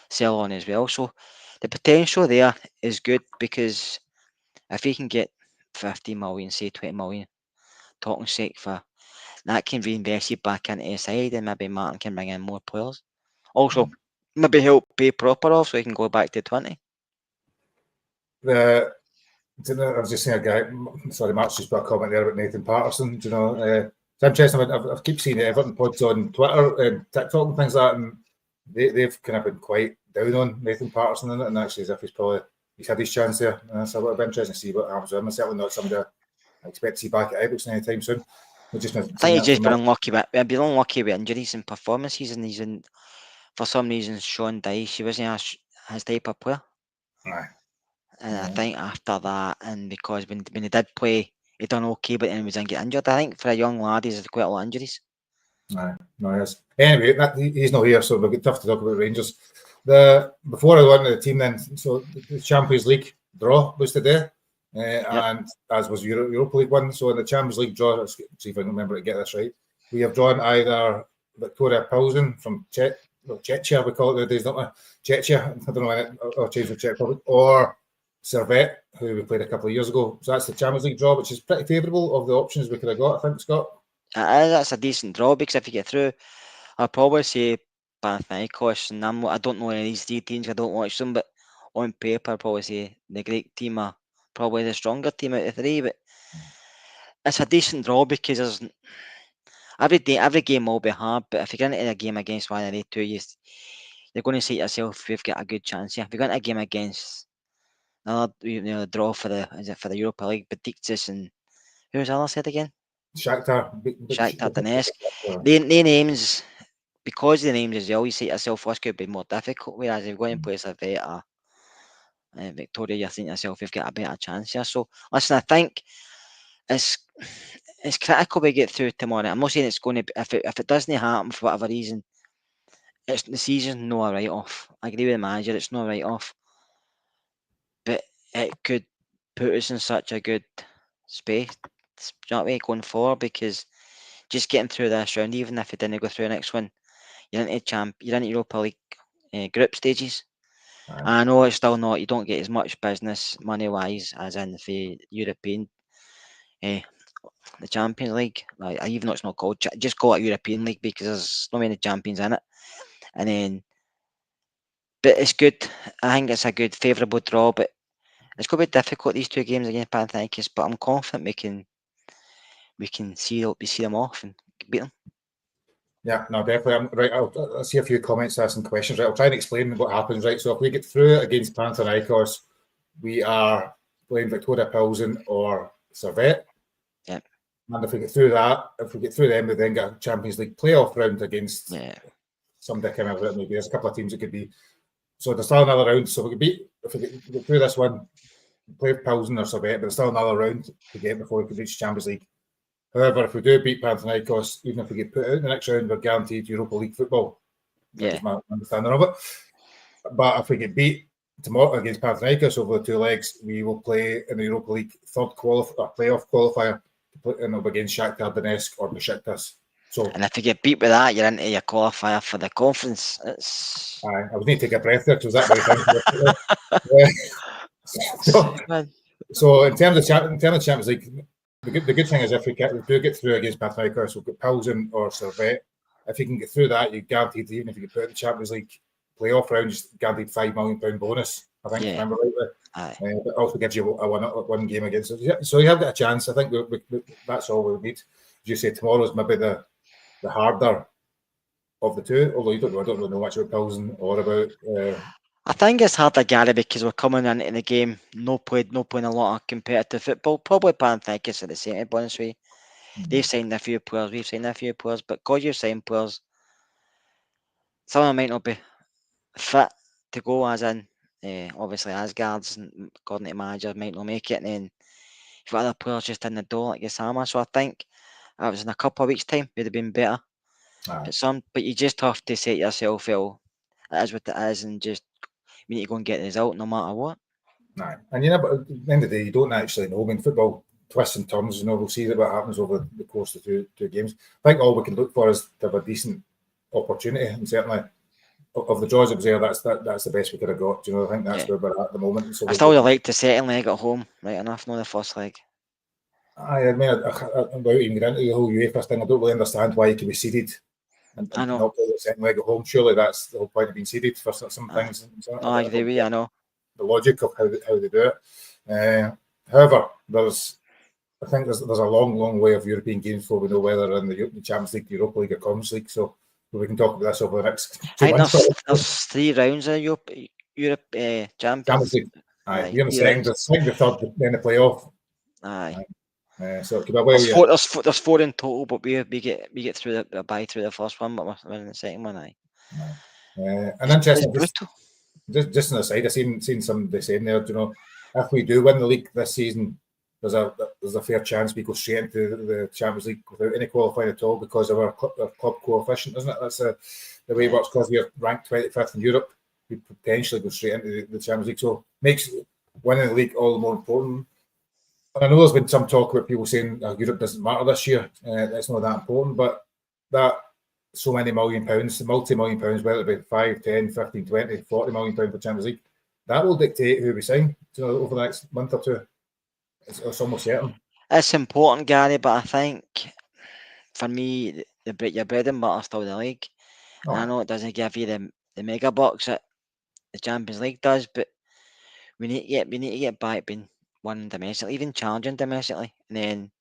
sell on as well. So the potential there is good, because if he can get 15 million, say 20 million, talking sake, for that can be invested back into the side, and maybe Martin can bring in more players. Also, maybe help pay proper off so he can go back to 20. I was just saying, a guy. Sorry, Matt's just put a comment there about Nathan Patterson. Do you know, it's interesting. I keep seeing Everton pods on Twitter and TikTok and things like that, and they've kind of been quite down on Nathan Patterson in it, and actually as if he's had his chance there. So it'll be interesting to see what happens with him. Certainly not somebody I expect to see back at Ibrox anytime soon. I think he's just been unlucky with injuries and performances, and he's in, for some reason, Sean Dyche, he wasn't his type of player. And I think after that, and because when he did play, he done okay, but then he was get injured. I think for a young lad, he's quite a lot of injuries. No, yes. Anyway, he's not here, so it'll be tough to talk about Rangers. Before I went to the team, then, so the Champions League draw was today, and as was Europa League one. So in the Champions League draw, let's see if I can remember to get this right. We have drawn either Victoria Plzen from Czechia, we call it nowadays, don't we? Czechia, I don't know when I'll change the Czech Republic, or Servette, who we played a couple of years ago. So that's the Champions League draw, which is pretty favourable of the options we could have got, I think, Scott. That's a decent draw, because if you get through, I'll probably say Panathinaikos, and I don't know any of these three teams, I don't watch them, but on paper, I'd probably say the Greek team are probably the stronger team out of three. But it's a decent draw, because there's every game will be hard, but if you get into a game against one of the two, you're you're going to say to yourself, we've got a good chance here. If we got a game against another draw for the Europa League, Besiktas and who was the other side again? Shakhtar. Shakhtar Donetsk. They names, because of the names as well, you say to yourself, this could be more difficult. Whereas if you're going to play Servette or Victoria, you're thinking to yourself, you've got a better chance here. So, listen, I think it's critical we get through tomorrow. I'm not saying it's going to be, if it doesn't happen for whatever reason, it's the season's no a write-off. I agree with the manager, it's no a write-off. But it could put us in such a good space, you know what I mean, going forward, because just getting through this round, even if you didn't go through the next one, you're into Europa League group stages. I know it's still not, you don't get as much business money-wise as in the European, the Champions League. Like, even though it's not called, just call it European League because there's not many champions in it. And then, but it's good. I think it's a good, favourable draw, but it's going to be difficult, these two games against Panathinaikos, but I'm confident we can see them off and beat them. Yeah, no, definitely. Right, I'll see a few comments, asking questions. Right, I'll try and explain what happens. Right, so if we get through against Panathinaikos, we are playing Victoria Plzen or Servette. Yep. And if we get through that, if we get through them, we then get a Champions League playoff round against some dick in it. Maybe there's a couple of teams it could be. So there's still another round. So if we get through this one, play Plzen or Servette, but there's still another round to get before we can reach Champions League. However, if we do beat Panathinaikos, even if we get put out in the next round, we're guaranteed Europa League football. That is my understanding of it. But if we get beat tomorrow against Panathinaikos over the two legs, we will play in the Europa League third playoff qualifier and it'll be against Shakhtar Donetsk or Besiktas. So, and if you get beat with that, you're into your qualifier for the conference. I would need to take a breath there because that very thing. So in terms of Champions League, the good thing is if we do get through against Panathinaikos, we'll get Plzen or Servette. If you can get through that, you're guaranteed, even if you get put in the Champions League playoff rounds, guaranteed £5 million bonus, I think, if I remember rightly. But also gives you a one game against it. So you have got a chance. I think that's all we need. As you say, tomorrow's maybe the harder of the two, although I don't really know much about Plzen or about... I think it's harder, Gary, because we're coming into the game no playing a lot of competitive football. Probably Panathinaikos are the same, to be honest with you. They've signed a few players, we've signed a few players, but because you've signed players, some of them might not be fit to go, as in, obviously, Asgard's, according to the manager, might not make it, and then you've got other players just in the door, like Yasama. So I think if it was in a couple of weeks' time, it would have been better. But you just have to say to yourself, well, it is what it is, and just we need to go and get the result no matter what. And at the end of the day, you don't actually know. I mean, football twists and turns. We'll see what happens over the course of two games. I think all we can look for is to have a decent opportunity, and certainly of the draws that was there, that's the best we could have got. I think that's where we're at the moment. So I still would like the second leg at home, right enough, not the first leg. I mean, without even getting into the whole UEFA thing, I don't really understand why you can be seeded and not play the second leg at home. Surely that's the whole point of being seeded for some things. No, I agree with you, I know. The logic of how they do it. However, I think there's a long way of European games before we know whether in the Champions League, the Europa League, or Conference League. So we can talk about this over the next 2 months. There's 3 rounds of Europe Champions League. You're in the second, the third, then the playoff. So it could be a way. There's 4 in total, but we get through the first one, but we're in the second one. And interesting. Just on the side, I've seen somebody saying there, if we do win the league this season, there's a fair chance we go straight into the Champions League without any qualifying at all because of our club coefficient, isn't it? That's the way it works. Because we're ranked 25th in Europe, we potentially go straight into the Champions League. So makes winning the league all the more important. And I know there's been some talk about people saying Europe doesn't matter this year. It's not that important, but that so many £1 million, multi-million pounds, whether it be 5, 10, 15, 20, 40 million pounds for Champions League, that will dictate who we sign over the next month or two. It's almost certain. It's important, Gary, but I think for me, your bread and butter is still the league. And I know it doesn't give you the mega bucks that the Champions League does, but we need to get back being winning domestically, even challenging domestically. And then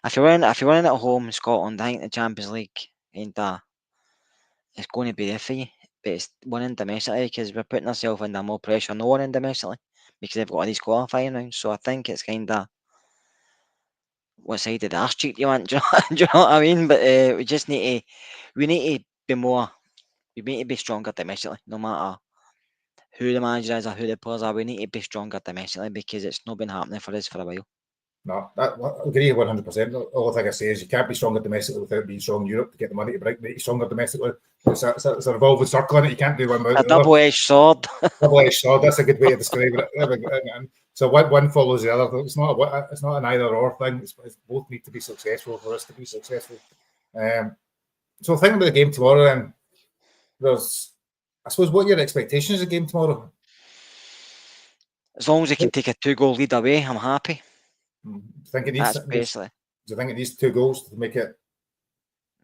if you're winning at home in Scotland, I think the Champions League it's going to be there for you. but it's winning domestically because we're putting ourselves under more pressure no winning domestically because they've got all these qualifying rounds. So I think it's kind of what side of the arse cheek do you want? Do you know what I mean? But we just need to be more. We need to be stronger domestically, no matter who the manager is or who the players are. We need to be stronger domestically because it's not been happening for us for a while. No, I agree 100%. All thing I say is you can't be stronger domestically without being strong in Europe to get the money to make you stronger domestically. It's a revolving circle in it. You can't do one without A double-edged sword. Double-edged sword. That's a good way to describe it. And so one follows the other. It's not an either or thing. It's both need to be successful for us to be successful. So thinking about the game tomorrow, then I suppose, what are your expectations of the game tomorrow? As long as they can take a 2-goal lead away, I'm happy. That's basically. Do you think it needs 2 goals to make it?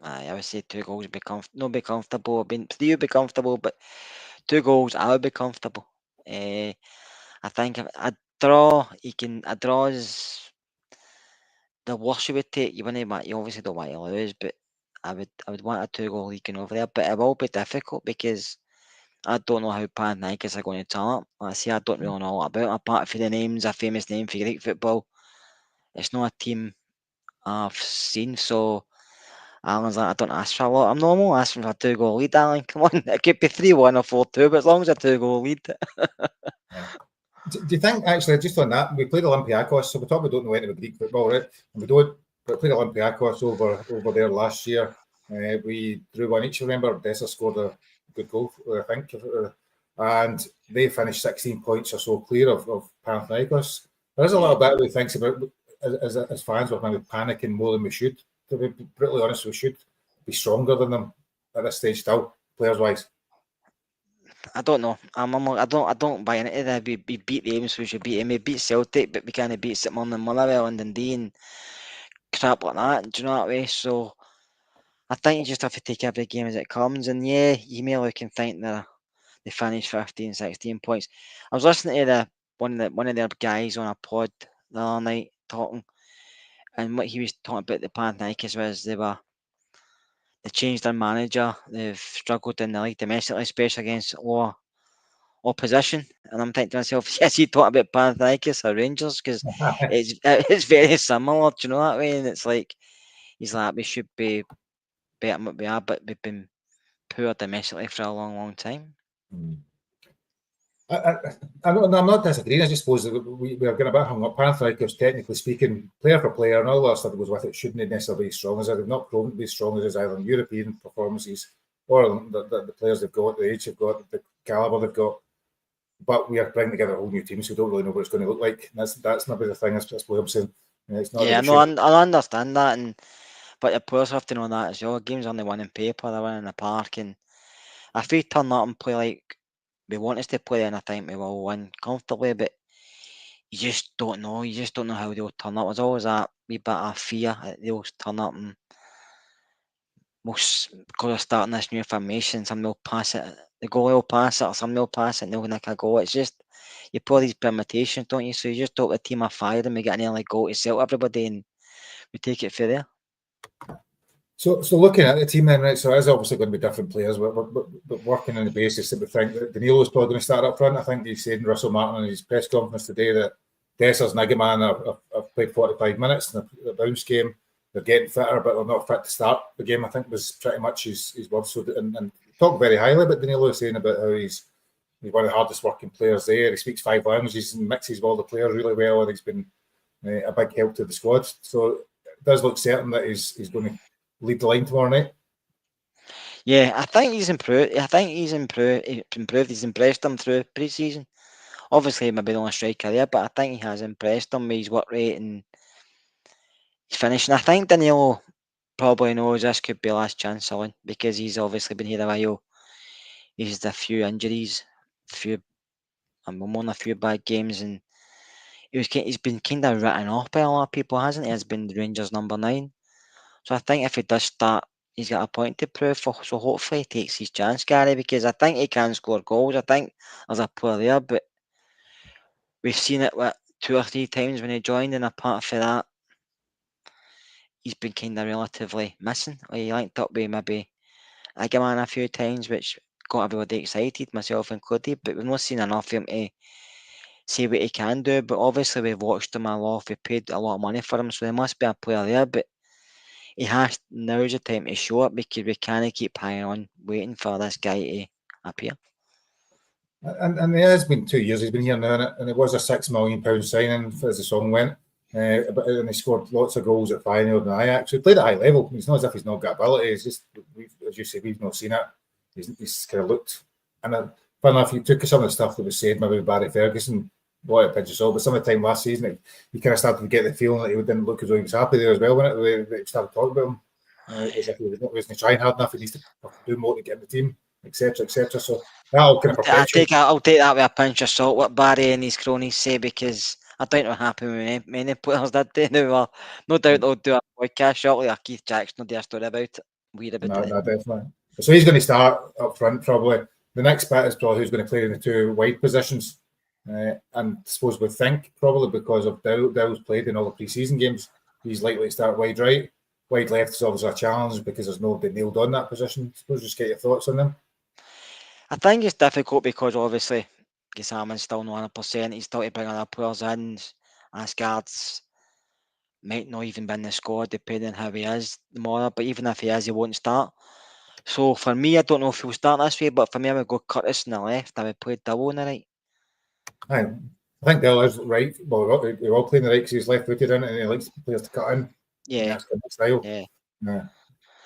I would say 2 goals would be comfortable. 3 would be comfortable, but 2 goals I would be comfortable. I think a draw, a draw is the worst you would take. You obviously don't want to lose, but I would want a 2-goal lead going over there. But it will be difficult because I don't know how Panathinaikos are going to turn up. Like I say, I don't really know a lot about it, apart from the names, a famous name for Greek football. It's not a team I've seen, so Alan's like, I don't ask for a lot. I'm normal asking for a 2-goal lead, Alan. Come on, it could be 3-1 or 4-2, but as long as a 2-goal lead. Do you think, actually, just on that, we played Olympiacos, so we don't know anything about Greek football, right? And we played Olympiacos over there last year. We drew 1 each. Remember, Dessa scored a good goal, I think, and they finished 16 points or so clear of Panathinaikos. There's a little bit we think about as fans, we're maybe panicking more than we should. To be brutally honest, we should be stronger than them at this stage still, players-wise. I don't know. I don't buy into that. We beat the Ames, we should beat them. We beat Celtic, but we can't beat St Mirren and Motherwell and Dundee and crap like that. Do you know that way? So I think you just have to take every game as it comes. And yeah, you may look and think that they finished 15, 16 points. I was listening to one of their guys on a pod the other night talking, and what he was talking about the Panathinaikos was they changed their manager. They've struggled in the league domestically, especially against lower opposition. And I'm thinking to myself, yes, you talk about Panathinaikos or Rangers because it's very similar. Do you know that way? And it's like he's like, we should be better than what we are, but we've been poor domestically for a long, long time. I'm not disagreeing. I just suppose that we are getting a bit hung up. Panathinaikos, technically speaking, player for player, and all that stuff that goes with it, shouldn't necessarily be as strong as it. They've not proven to be as strong as either in European performances or the players they've got, the age they've got, the calibre they've got. But we are bringing together a whole new team, so we don't really know what it's going to look like. That's maybe the thing. That's what I'm saying. It's not Yeah, no, I understand that, but the players have to know that as well. Games only won in paper, they're winning in the park, and if we turn up and play like we want us to play, then I think we will win comfortably. But you just don't know. You just don't know how they'll turn up. There's always that wee bit of fear that they'll turn up and because they're starting this new formation, some will pass it, the goalie will pass it, or some will pass it, and they'll nick a goal. It's just you play these permutations, don't you? So you just talk the team of fire and we get an early goal to sell everybody, and we take it for there. So looking at the team then, right, so it is obviously going to be different players, but working on the basis that we think that Danilo is probably going to start up front. I think he said in Russell Martin in his press conference today that Dessers and Igaman have played 45 minutes in the bounce game. They're getting fitter, but they're not fit to start the game, I think was pretty much his words. So, and talked very highly about Danilo, saying about how he's one of the hardest working players there. He speaks 5 languages and mixes with all the players really well, and he's been a big help to the squad. So it does look certain that he's going to lead the line tomorrow night. Yeah, I think he's improved. He's improved. He's impressed them through pre-season. Obviously, maybe the only striker there, but I think he has impressed them with his work rate and his finishing. I think Danilo probably knows this could be last chance selling because he's obviously been here a while. He's had a few injuries, won a few bad games, and he's been kind of written off by a lot of people, hasn't he? Has been the Rangers number 9. So I think if he does start, he's got a point to prove for. So hopefully he takes his chance, Gary, because I think he can score goals. I think there's a player there, but we've seen it 2 or 3 times when he joined, and apart from that, he's been kind of relatively missing. He linked up with maybe Igaman a few times, which got everybody excited, myself included, but we've not seen enough of him to see what he can do. But obviously we've watched him a lot, we paid a lot of money for him, so there must be a player there, but now's the time to show it, because we can't keep hanging on waiting for this guy to appear. And it has been 2 years he's been here now, and it was a £6 million signing as the song went. And he scored lots of goals at Feyenoord and Ajax. He played at a high level. It's not as if he's not got ability. It's just, as you say, we've not seen it. He's kind of looked. And fun enough, you took some of the stuff that was said maybe with Barry Ferguson, a lot of pinch of salt, but some of the time last season, he kind of started to get the feeling that he didn't look as though he was happy there as well when they started talking about him. As if he wasn't trying hard enough, he needs to do more to get in the team, etc., etc. So that'll kind of perpetuate. I'll take that with a pinch of salt, what Barry and his cronies say, because I don't know what happened with many players that day. No doubt they'll do a podcast shortly, or Keith Jackson will do a story about it. Weird about it. No, definitely. So he's going to start up front probably. The next bit is probably who's going to play in the two wide positions. And I suppose we think probably because of Dow's played in all the pre-season games, he's likely to start wide right. Wide left is obviously a challenge because there's nobody nailed on that position. I suppose just get your thoughts on them. I think it's difficult because obviously Gasaman's still not 100%. He's still to bring other players in. Asgard's might not even be in the squad depending on how he is tomorrow. But even if he is, he won't start. So for me, I don't know if he'll start this way, but for me, I would go Curtis on the left. I would play Dowell on the right. I think Dell is right. Well, we're all playing the right because he's left-footed in it and he likes players to cut in. Yeah. That's kind of style. Yeah.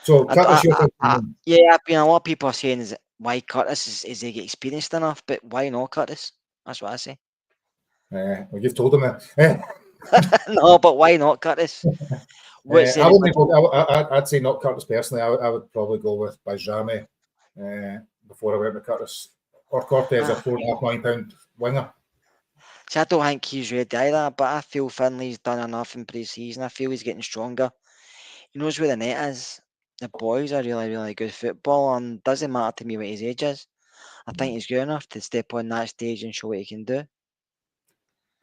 So Curtis, I've been a lot of people are saying is why Curtis is he experienced enough, but why not Curtis? That's what I say. well, you've told him that. No, but why not Curtis? I'd say not Curtis personally. I would probably go with Bajrami before I went with Curtis. Or Cortez, a £4.5 million winger. See, I don't think he's ready either, but I feel Finley's done enough in pre-season. I feel he's getting stronger. He knows where the net is. The boys are really, really good football, and it doesn't matter to me what his age is. I think he's good enough to step on that stage and show what he can do.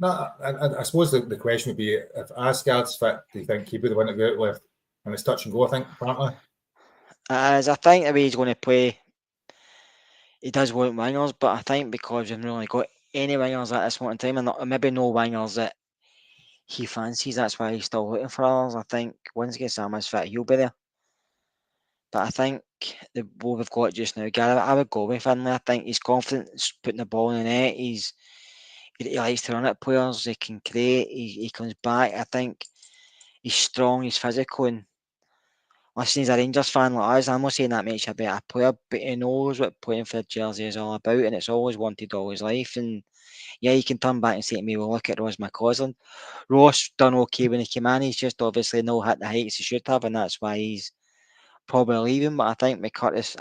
No, I suppose the question would be, if Asgard's fit, do you think he'd be the one to go out left? And it's touch and go, I think, apparently. As I think the way he's going to play, he does want wingers, but I think because we've not really got any wingers at this moment in time, and maybe no wingers that he fancies, that's why he's still looking for others. I think once he gets Sama's fit, he'll be there. But I think what we've got just now, Gary, I would go with Finley. I think he's confident putting the ball in the net. He likes to run at players. He can create. He comes back. I think he's strong. He's physical. And listen, he's a Rangers fan like us. I'm not saying that makes you a better player, but he knows what playing for the jersey is all about, and it's always wanted all his life. And yeah, you can turn back and say to me, well, look at Ross McCausland. Ross done okay when he came in. He's just obviously not hit the heights he should have, and that's why he's probably leaving. But I think Curtis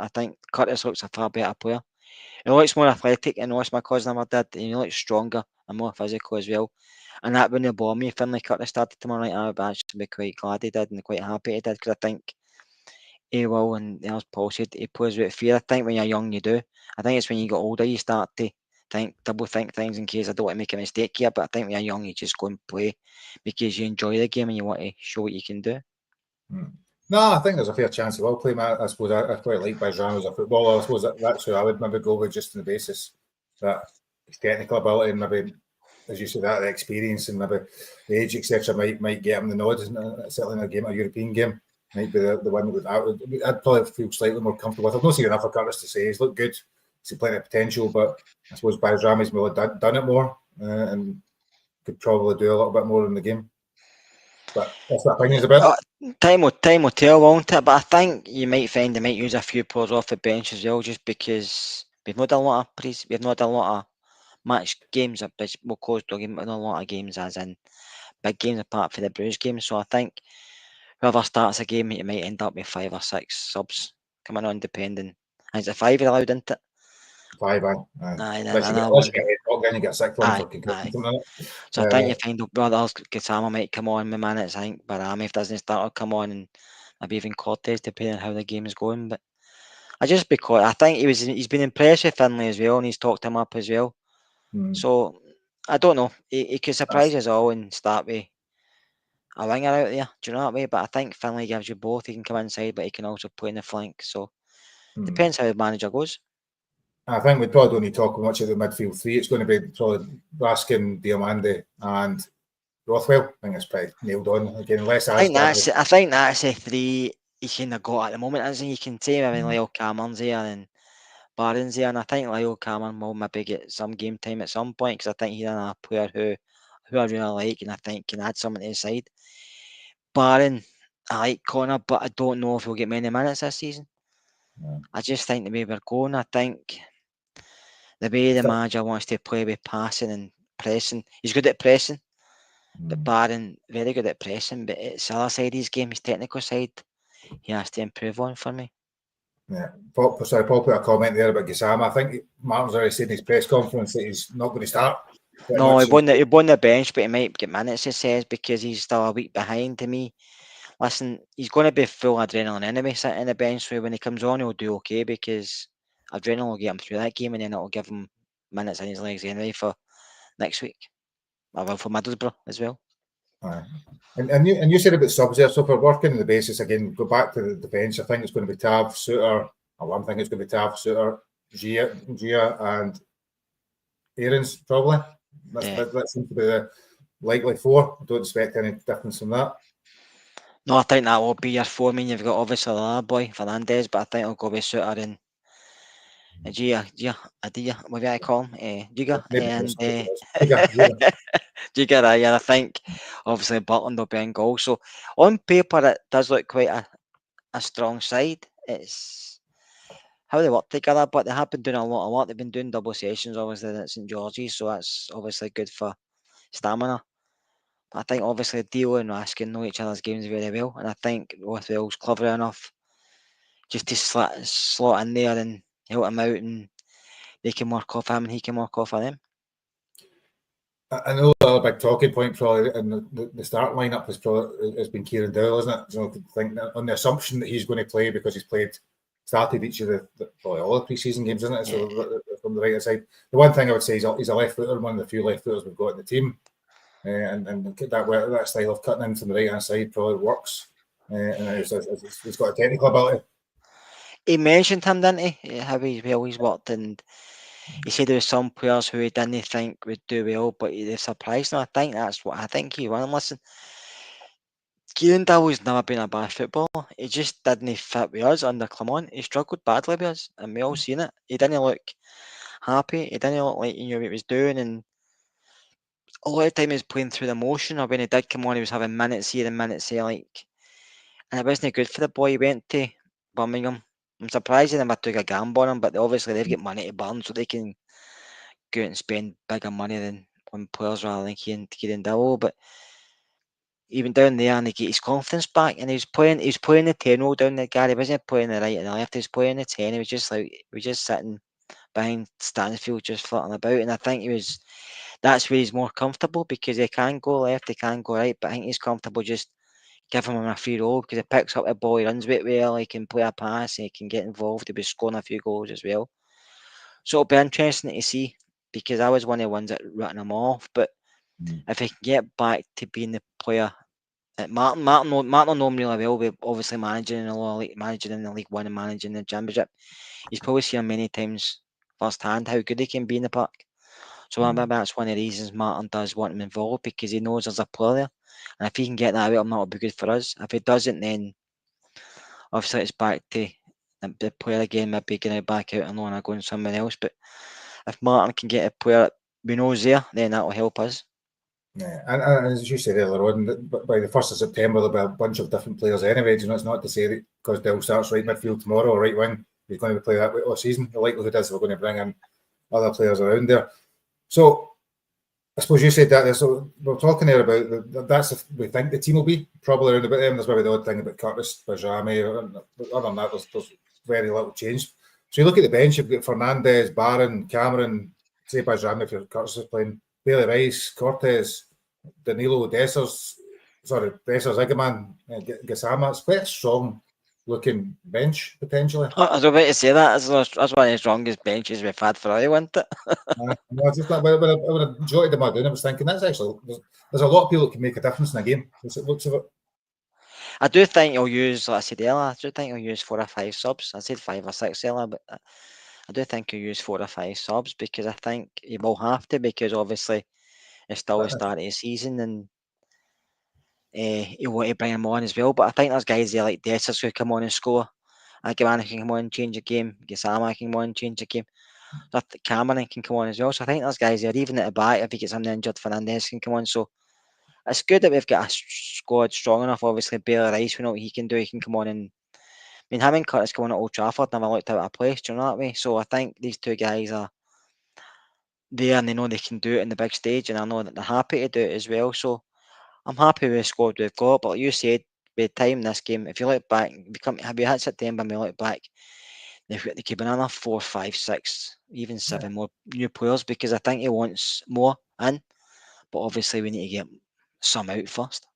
looks a far better player. He looks more athletic than Ross McCausland ever did, and he looks stronger and more physical as well. And that wouldn't bore me if Finlay Curtis started tomorrow night. I would actually be quite glad he did and quite happy he did, because I think he will, and as Paul said, he plays with fear. I think when you're young, you do. I think it's when you get older, you start to double think things in case I don't want to make a mistake here. But I think when you're young, you just go and play because you enjoy the game and you want to show what you can do. No, I think there's a fair chance he will play, Matt. I suppose I quite like Bajrami as a footballer. I suppose that's who I would maybe go with, just on the basis that his technical ability and maybe, as you said, that the experience and maybe the age, etc., might get him the nod. Certainly in a European game, might be the one that I'd probably feel slightly more comfortable with. I've not seen enough of Curtis to say he's looked good. He's plenty of potential, but I suppose Bajrami's maybe done it more and could probably do a little bit more in the game. But that's what opinions about. Time will tell, won't it? But I think you might find they might use a few players off the bench as well, just because we've not done a lot of match games at close to game, but not a lot of games as in big games apart from the Bruce games. So I think whoever starts a game, you might end up with 5 or 6 subs coming on, depending. And it's a 5 allowed, isn't it? 5, aye. Unless you get sick one for concussion. So I think you find others, Kasama might come on in minutes. I think Barami, if doesn't start, will come on, and maybe even Cortez, depending on how the game is going. But because I think he's been impressed with Finlay as well, and he's talked him up as well. So I don't know. He could surprise us all and start with a winger out there. Do you know what I mean? But I think Finlay gives you both. He can come inside, but he can also play in the flank. So depends how the manager goes. I think we probably don't need to talk much about the midfield three. It's going to be probably Raskin, Diamande, and Rothwell. I think it's pretty nailed on again. Unless I think that's the three you kind of got at the moment, isn't it? You can say maybe Lyle Cameron's there and Barron's there, and I think Lyle Cameron will maybe get some game time at some point because I think he's a player who I really like and I think can add something to his side. Barron, I like Connor, but I don't know if he'll get many minutes this season. I just think the way we're going, I think the way the manager wants to play with passing and pressing, he's good at pressing. But Barron, very good at pressing, but it's the other side of his game, his technical side, he has to improve on for me. Yeah, Paul put a comment there about Gassama. I think Martin's already said in his press conference that he's not going to start. No, he won the bench, but he might get minutes, he says, because he's still a week behind to me. Listen, he's going to be full adrenaline anyway, sitting on the bench, so when he comes on, he'll do okay, because adrenaline will get him through that game, and then it'll give him minutes in his legs anyway for next week. Or well, for Middlesbrough as well. And you said about subs there, so if we're working on the basis again, go back to the bench, I think it's going to be Tav, Suter, I'm thinking it's going to be Tav, Suter, Gia and Aarons probably. That seems to be the likely four. I don't expect any difference from that. No, I think that will be your four. I mean, you've got obviously the other boy, Fernandez, but I think I'll go with Suter and Gia, what do I call him? Giga, and Giga, yeah, I think obviously Butland will be in goal. So on paper, it does look quite a strong side. It's how they work together, but they have been doing a lot of work. They've been doing double sessions, obviously, at St George's, so that's obviously good for stamina. But I think obviously Dio and Raskin know each other's games very well, and I think Rothwell's clever enough just to slot in there and help him out, and they can work off him and he can work off of them. I know a big talking point probably in the start lineup has been Kieran Dowell, isn't it? So I think on the assumption that he's going to play because he's started each of probably all the pre-season games, isn't it? So from the right side, the one thing I would say is he's a left footer, one of the few left footers we've got in the team, and that style of cutting in from the right hand side probably works, and he's got a technical ability. He mentioned him, didn't he? How he's worked, and he said there were some players who he didn't think would do well, but they surprised him. I think that's what I think he won. Listen, Kieran Dowell's never been a bad footballer. He just didn't fit with us under Clement. He struggled badly with us, and we all seen it. He didn't look happy. He didn't look like he knew what he was doing, and a lot of time he was playing through the motion, or when he did come on, he was having minutes here and minutes there, and it wasn't good for the boy. He went to Birmingham. I'm surprised they never took a gamble on him, but obviously they've got money to burn, so they can go out and spend bigger money than on players rather than Kieran Dowell. But even down there, and he get his confidence back, and he was playing the 10 role down there, Gary. He wasn't playing the right and the left, he was playing the 10. He was just sitting behind Stansfield, just flirting about, and I think that's where he's more comfortable, because he can go left, he can go right, but I think he's comfortable just giving him a free role, because he picks up the ball, he runs with it well, he can play a pass, he can get involved, he'll be scoring a few goals as well. So it'll be interesting to see, because I was one of the ones that written him off, but if he can get back to being the player that Martin will know him really well, with obviously managing in the League One and managing the Championship. He's probably seen him many times firsthand how good he can be in the park. So maybe that's one of the reasons Martin does want him involved, because he knows there's a player there. And if he can get that out of him, that'll be good for us. If he doesn't, then obviously it's back to the player again, maybe getting back out and loan or going somewhere else. But if Martin can get a player that we know is there, then that will help us. Yeah, and as you said earlier on, by the 1st of September, there'll be a bunch of different players anyway. You know, it's not to say that because Dell starts right midfield tomorrow or right wing, he's going to play that way all season. The likelihood is we're going to bring in other players around there. So I suppose you said that. So we're talking there about that's if we think the team will be probably around about them. There's maybe the odd thing about Curtis, Bajrami. Other than that, there's very little change. So you look at the bench, you've got Fernandez, Barron, Cameron, say Bajrami if Curtis is playing, Bailey Rice, Cortez, Danilo, Dessers, Igaman, Gassama. It's quite a strong looking bench potentially. I was about to say that. That's one of the strongest benches we've had for a while, isn't it? No, just that when I jotted them all down, I was thinking that's actually there's a lot of people that can make a difference in a game. It looks of it. I do think he'll use, like I said earlier, 4 or 5 subs. I said 5 or 6 earlier, but I do think he'll use 4 or 5 subs, because I think he will have to, because obviously it's still the start of the season, and he'll want to bring him on as well. But I think there's guys there like Dessers who come on and score. Agavana can come on and change the game. Gisama can come on and change the game. So Cameron can come on as well. So I think there's guys there, even at the back, if he gets something injured, Fernandez can come on. So it's good that we've got a squad strong enough. Obviously, Baylor Rice, we know what he can do. He can come on and, I mean, him and Curtis coming at Old Trafford never looked out of place, do you know that way? So I think these two guys are there, and they know they can do it in the big stage, and I know that they're happy to do it as well. So I'm happy with the squad we've got. But like you said, by the time this game, if you look back, we hit September and we look back, they could be another 4, 5, 6, even 7 more new players, because I think he wants more in. But obviously, we need to get some out first.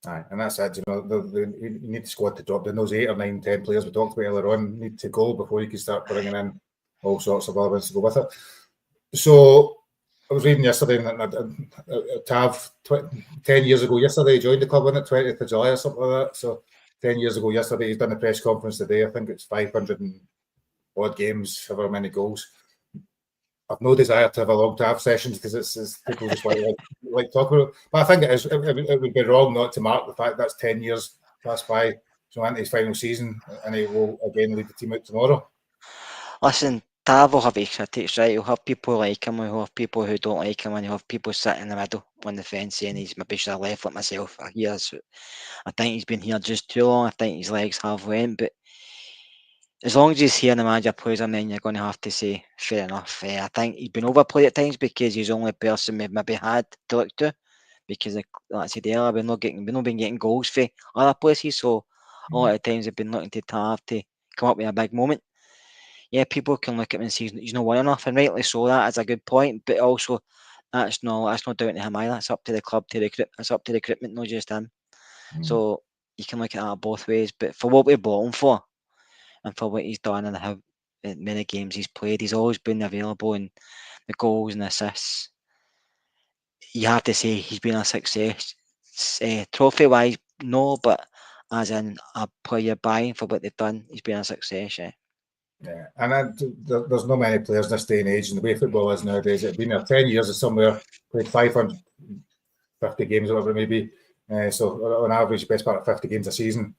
Aye, and that's it. You know, you need the squad to drop down. Those 8 or 9, 10 players we talked about earlier on need to go before you can start bringing in all sorts of other ones to go with it. So I was reading yesterday that Tav 10 years ago yesterday joined the club on the 20th of July or something like that. So 10 years ago yesterday, he's done a press conference today. I think it's 500 and odd games, however many goals. I've no desire to have a long Tav sessions, because it's people just like talk about it. But I think it would be wrong not to mark the fact that's 10 years passed by. So into his final season, and he will again lead the team out tomorrow. Listen, Tav will have his critics, right? He'll have people who like him, he'll have people who don't like him, and he'll have people sitting in the middle on the fence saying he's maybe should have left, like myself. I think he's been here just too long. I think his legs have went, but as long as he's here and the manager plays him, then you're going to have to say, fair enough. I think he's been overplayed at times, because he's the only person we've maybe had to look to. Because, like I said earlier, we've not been getting goals for other places. So a lot of times we've been looking to Tav to come up with a big moment. Yeah, people can look at him and say he's not won enough, and rightly so. That is a good point, but also that's not down to him either. It's up to the club to recruit. It's up to the recruitment, not just him. So you can look at that both ways. But for what we bought him for, and for what he's done and how many games he's played, he's always been available, and the goals and assists, you have to say he's been a success. Trophy wise, no, but as in a player buying for what they've done, he's been a success. Yeah, and there's not many players in this day and age, and the way football is nowadays. It's been there 10 years or somewhere, played 550 games or whatever it may be. So on average, best part of 50 games a season.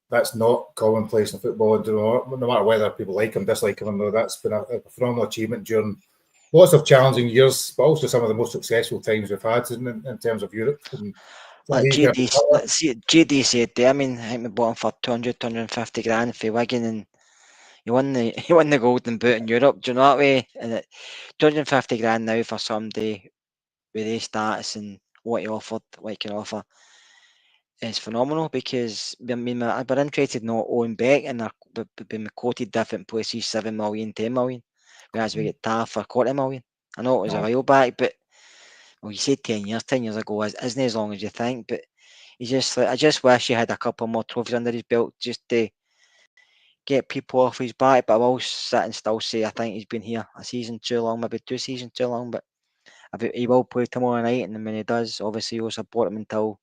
That's not commonplace in football. And no matter whether people like him, dislike him, though, that's been a phenomenal achievement during lots of challenging years, but also some of the most successful times we've had in terms of Europe. And like GD said there, I mean, I think we bought him for 200, 250 grand for Wigan, and he won the golden boot in Europe. Do you know that way? And 250 grand now for somebody with his status and what he offered, what he can offer, is phenomenal. Because I mean, we're interested in Owen Beck, and they've been quoted different places, 7 million, 10 million, whereas we get Tav for 40 million. I know it was a while back, but well, you said 10 years ago isn't as long as you think. But I just wish he had a couple more trophies under his belt, just to get people off his back. But I will sit and still say I think he's been here a season too long, maybe 2 seasons too long. But he will play tomorrow night, and when he does, obviously we'll support him until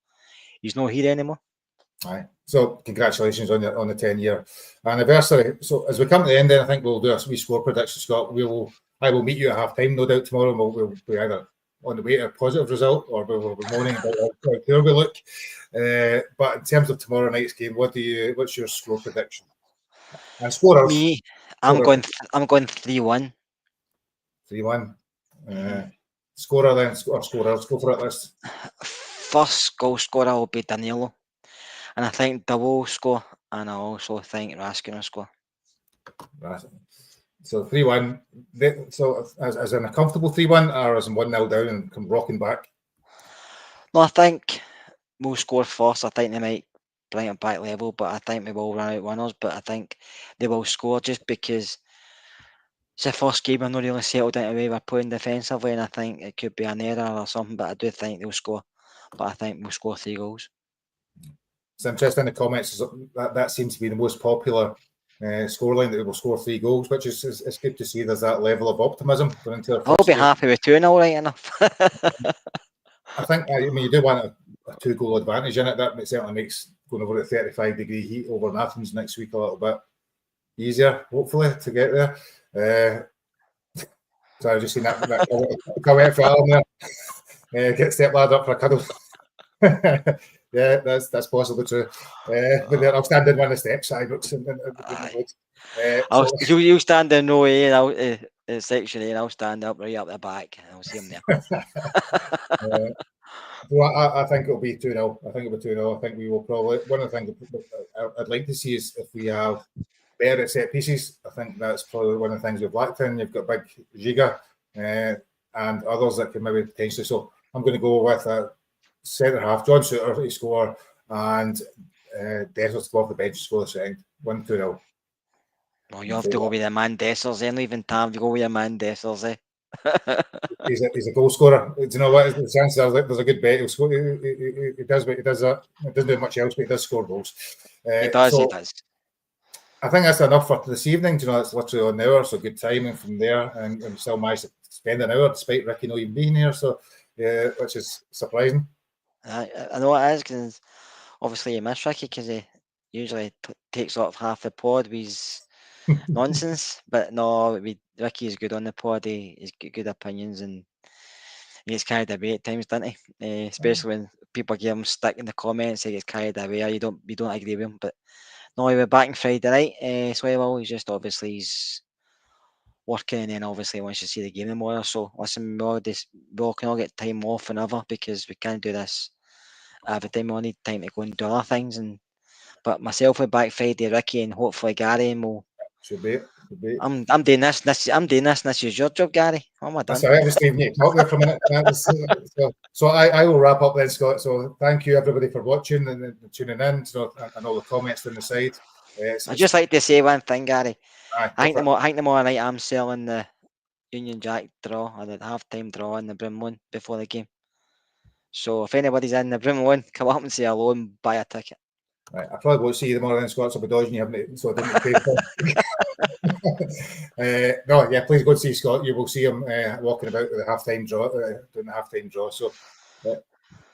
he's not here anymore. Aye. So congratulations on the 10-year anniversary. So as we come to the end, then I think we'll do a wee score prediction, Scott. I will meet you at half time, no doubt, tomorrow, and we'll be either on the way to a positive result, or we'll be moaning about how poor we look. But in terms of tomorrow night's game, what's your score prediction? And scorers. Me, I'm going 3-1. 3-1. Scorer then, or scorers, go for it, list. First goal scorer will be Danilo, and I think Double will score, and I also think Raskin will score. So 3-1. So as in a comfortable 3-1, or as in 1-0 down and come rocking back? No, I think we'll score first. I think they might bring it back level, but I think we will run out winners. But I think they will score, just because it's the first game. I'm not really settled into the way we're playing defensively, and I think it could be an error or something. But I do think they'll score. But I think we'll score 3 goals. It's interesting in the comments that seems to be the most popular scoreline, that we will score 3 goals, which is it's good to see. There's that level of optimism going into our I'll be happy with 2-0, right enough. I think, I mean, you do want a 2-goal advantage in it. That certainly makes going over at 35-degree heat over in Athens next week a little bit easier, hopefully, to get there. So I've just seen that come out for Alan there. Get step lad up for a cuddle. Yeah, that's possibly true. But I'll stand in one of the steps. You stand in no way out section A, and I'll stand up right up the back, and I'll see him there. I think it'll be 2-0. I think it'll be 2-0. I think we will probably. One of the things I'd like to see is if we have better at set pieces. I think that's probably one of the things we've lacked in. You've got big Giga and others that can maybe potentially. So I'm going to go with a centre half, John Suter to score, and Dessers to go off the bench to score the second. 1-2-0. Well, you have to go with a man Dessers, then leaving time to go with a man Dessers, eh? He's a goal scorer. Do you know what? The chances are there's a good bet. He'll score. He does that. He doesn't do much else, but he does score goals. He does. I think that's enough for this evening. Do you know, it's literally an hour, so good timing from there, and we still managed to spend an hour despite Ricky not even being here. So, yeah, which is surprising. I know it is, because obviously you miss Ricky because he usually takes off half the pod with his nonsense. But no, Ricky is good on the pod. He's got good opinions, and he gets carried away at times, doesn't he? Especially when people give him stick in the comments, he gets carried away. You don't agree with him, but no, he was back on Friday night. So he's just obviously he's working, and then obviously wants to see the game tomorrow. So listen, we all can all get time off whenever, because we can't do this every time. We all need time to go and do other things. But myself will back Friday, Ricky, and hopefully Gary, and we'll. Should be. I'm doing this. I'm doing this. And this is your job, Gary. What am I done? That's all right. Just leaving you to talk there for a minute. So I will wrap up then, Scott. So thank you everybody for watching and tuning in, and all the comments on the side. I'd just like to say one thing, Gary. I think tomorrow night I'm selling the Union Jack draw, or the half-time draw in the Brimlone before the game. So if anybody's in the Brimlone, come up and say hello and buy a ticket. Right, I probably won't see you tomorrow then, Scott. So I'll be dodging you, so I didn't pay for. No, yeah, please go and see Scott. You will see him walking about with the half-time draw, doing the half-time draw. So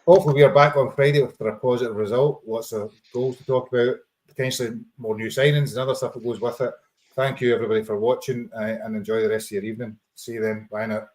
hopefully we are back on Friday with a positive result. Lots of goals to talk about, potentially more new signings and other stuff that goes with it. Thank you everybody for watching, and enjoy the rest of your evening. See you then. Bye now.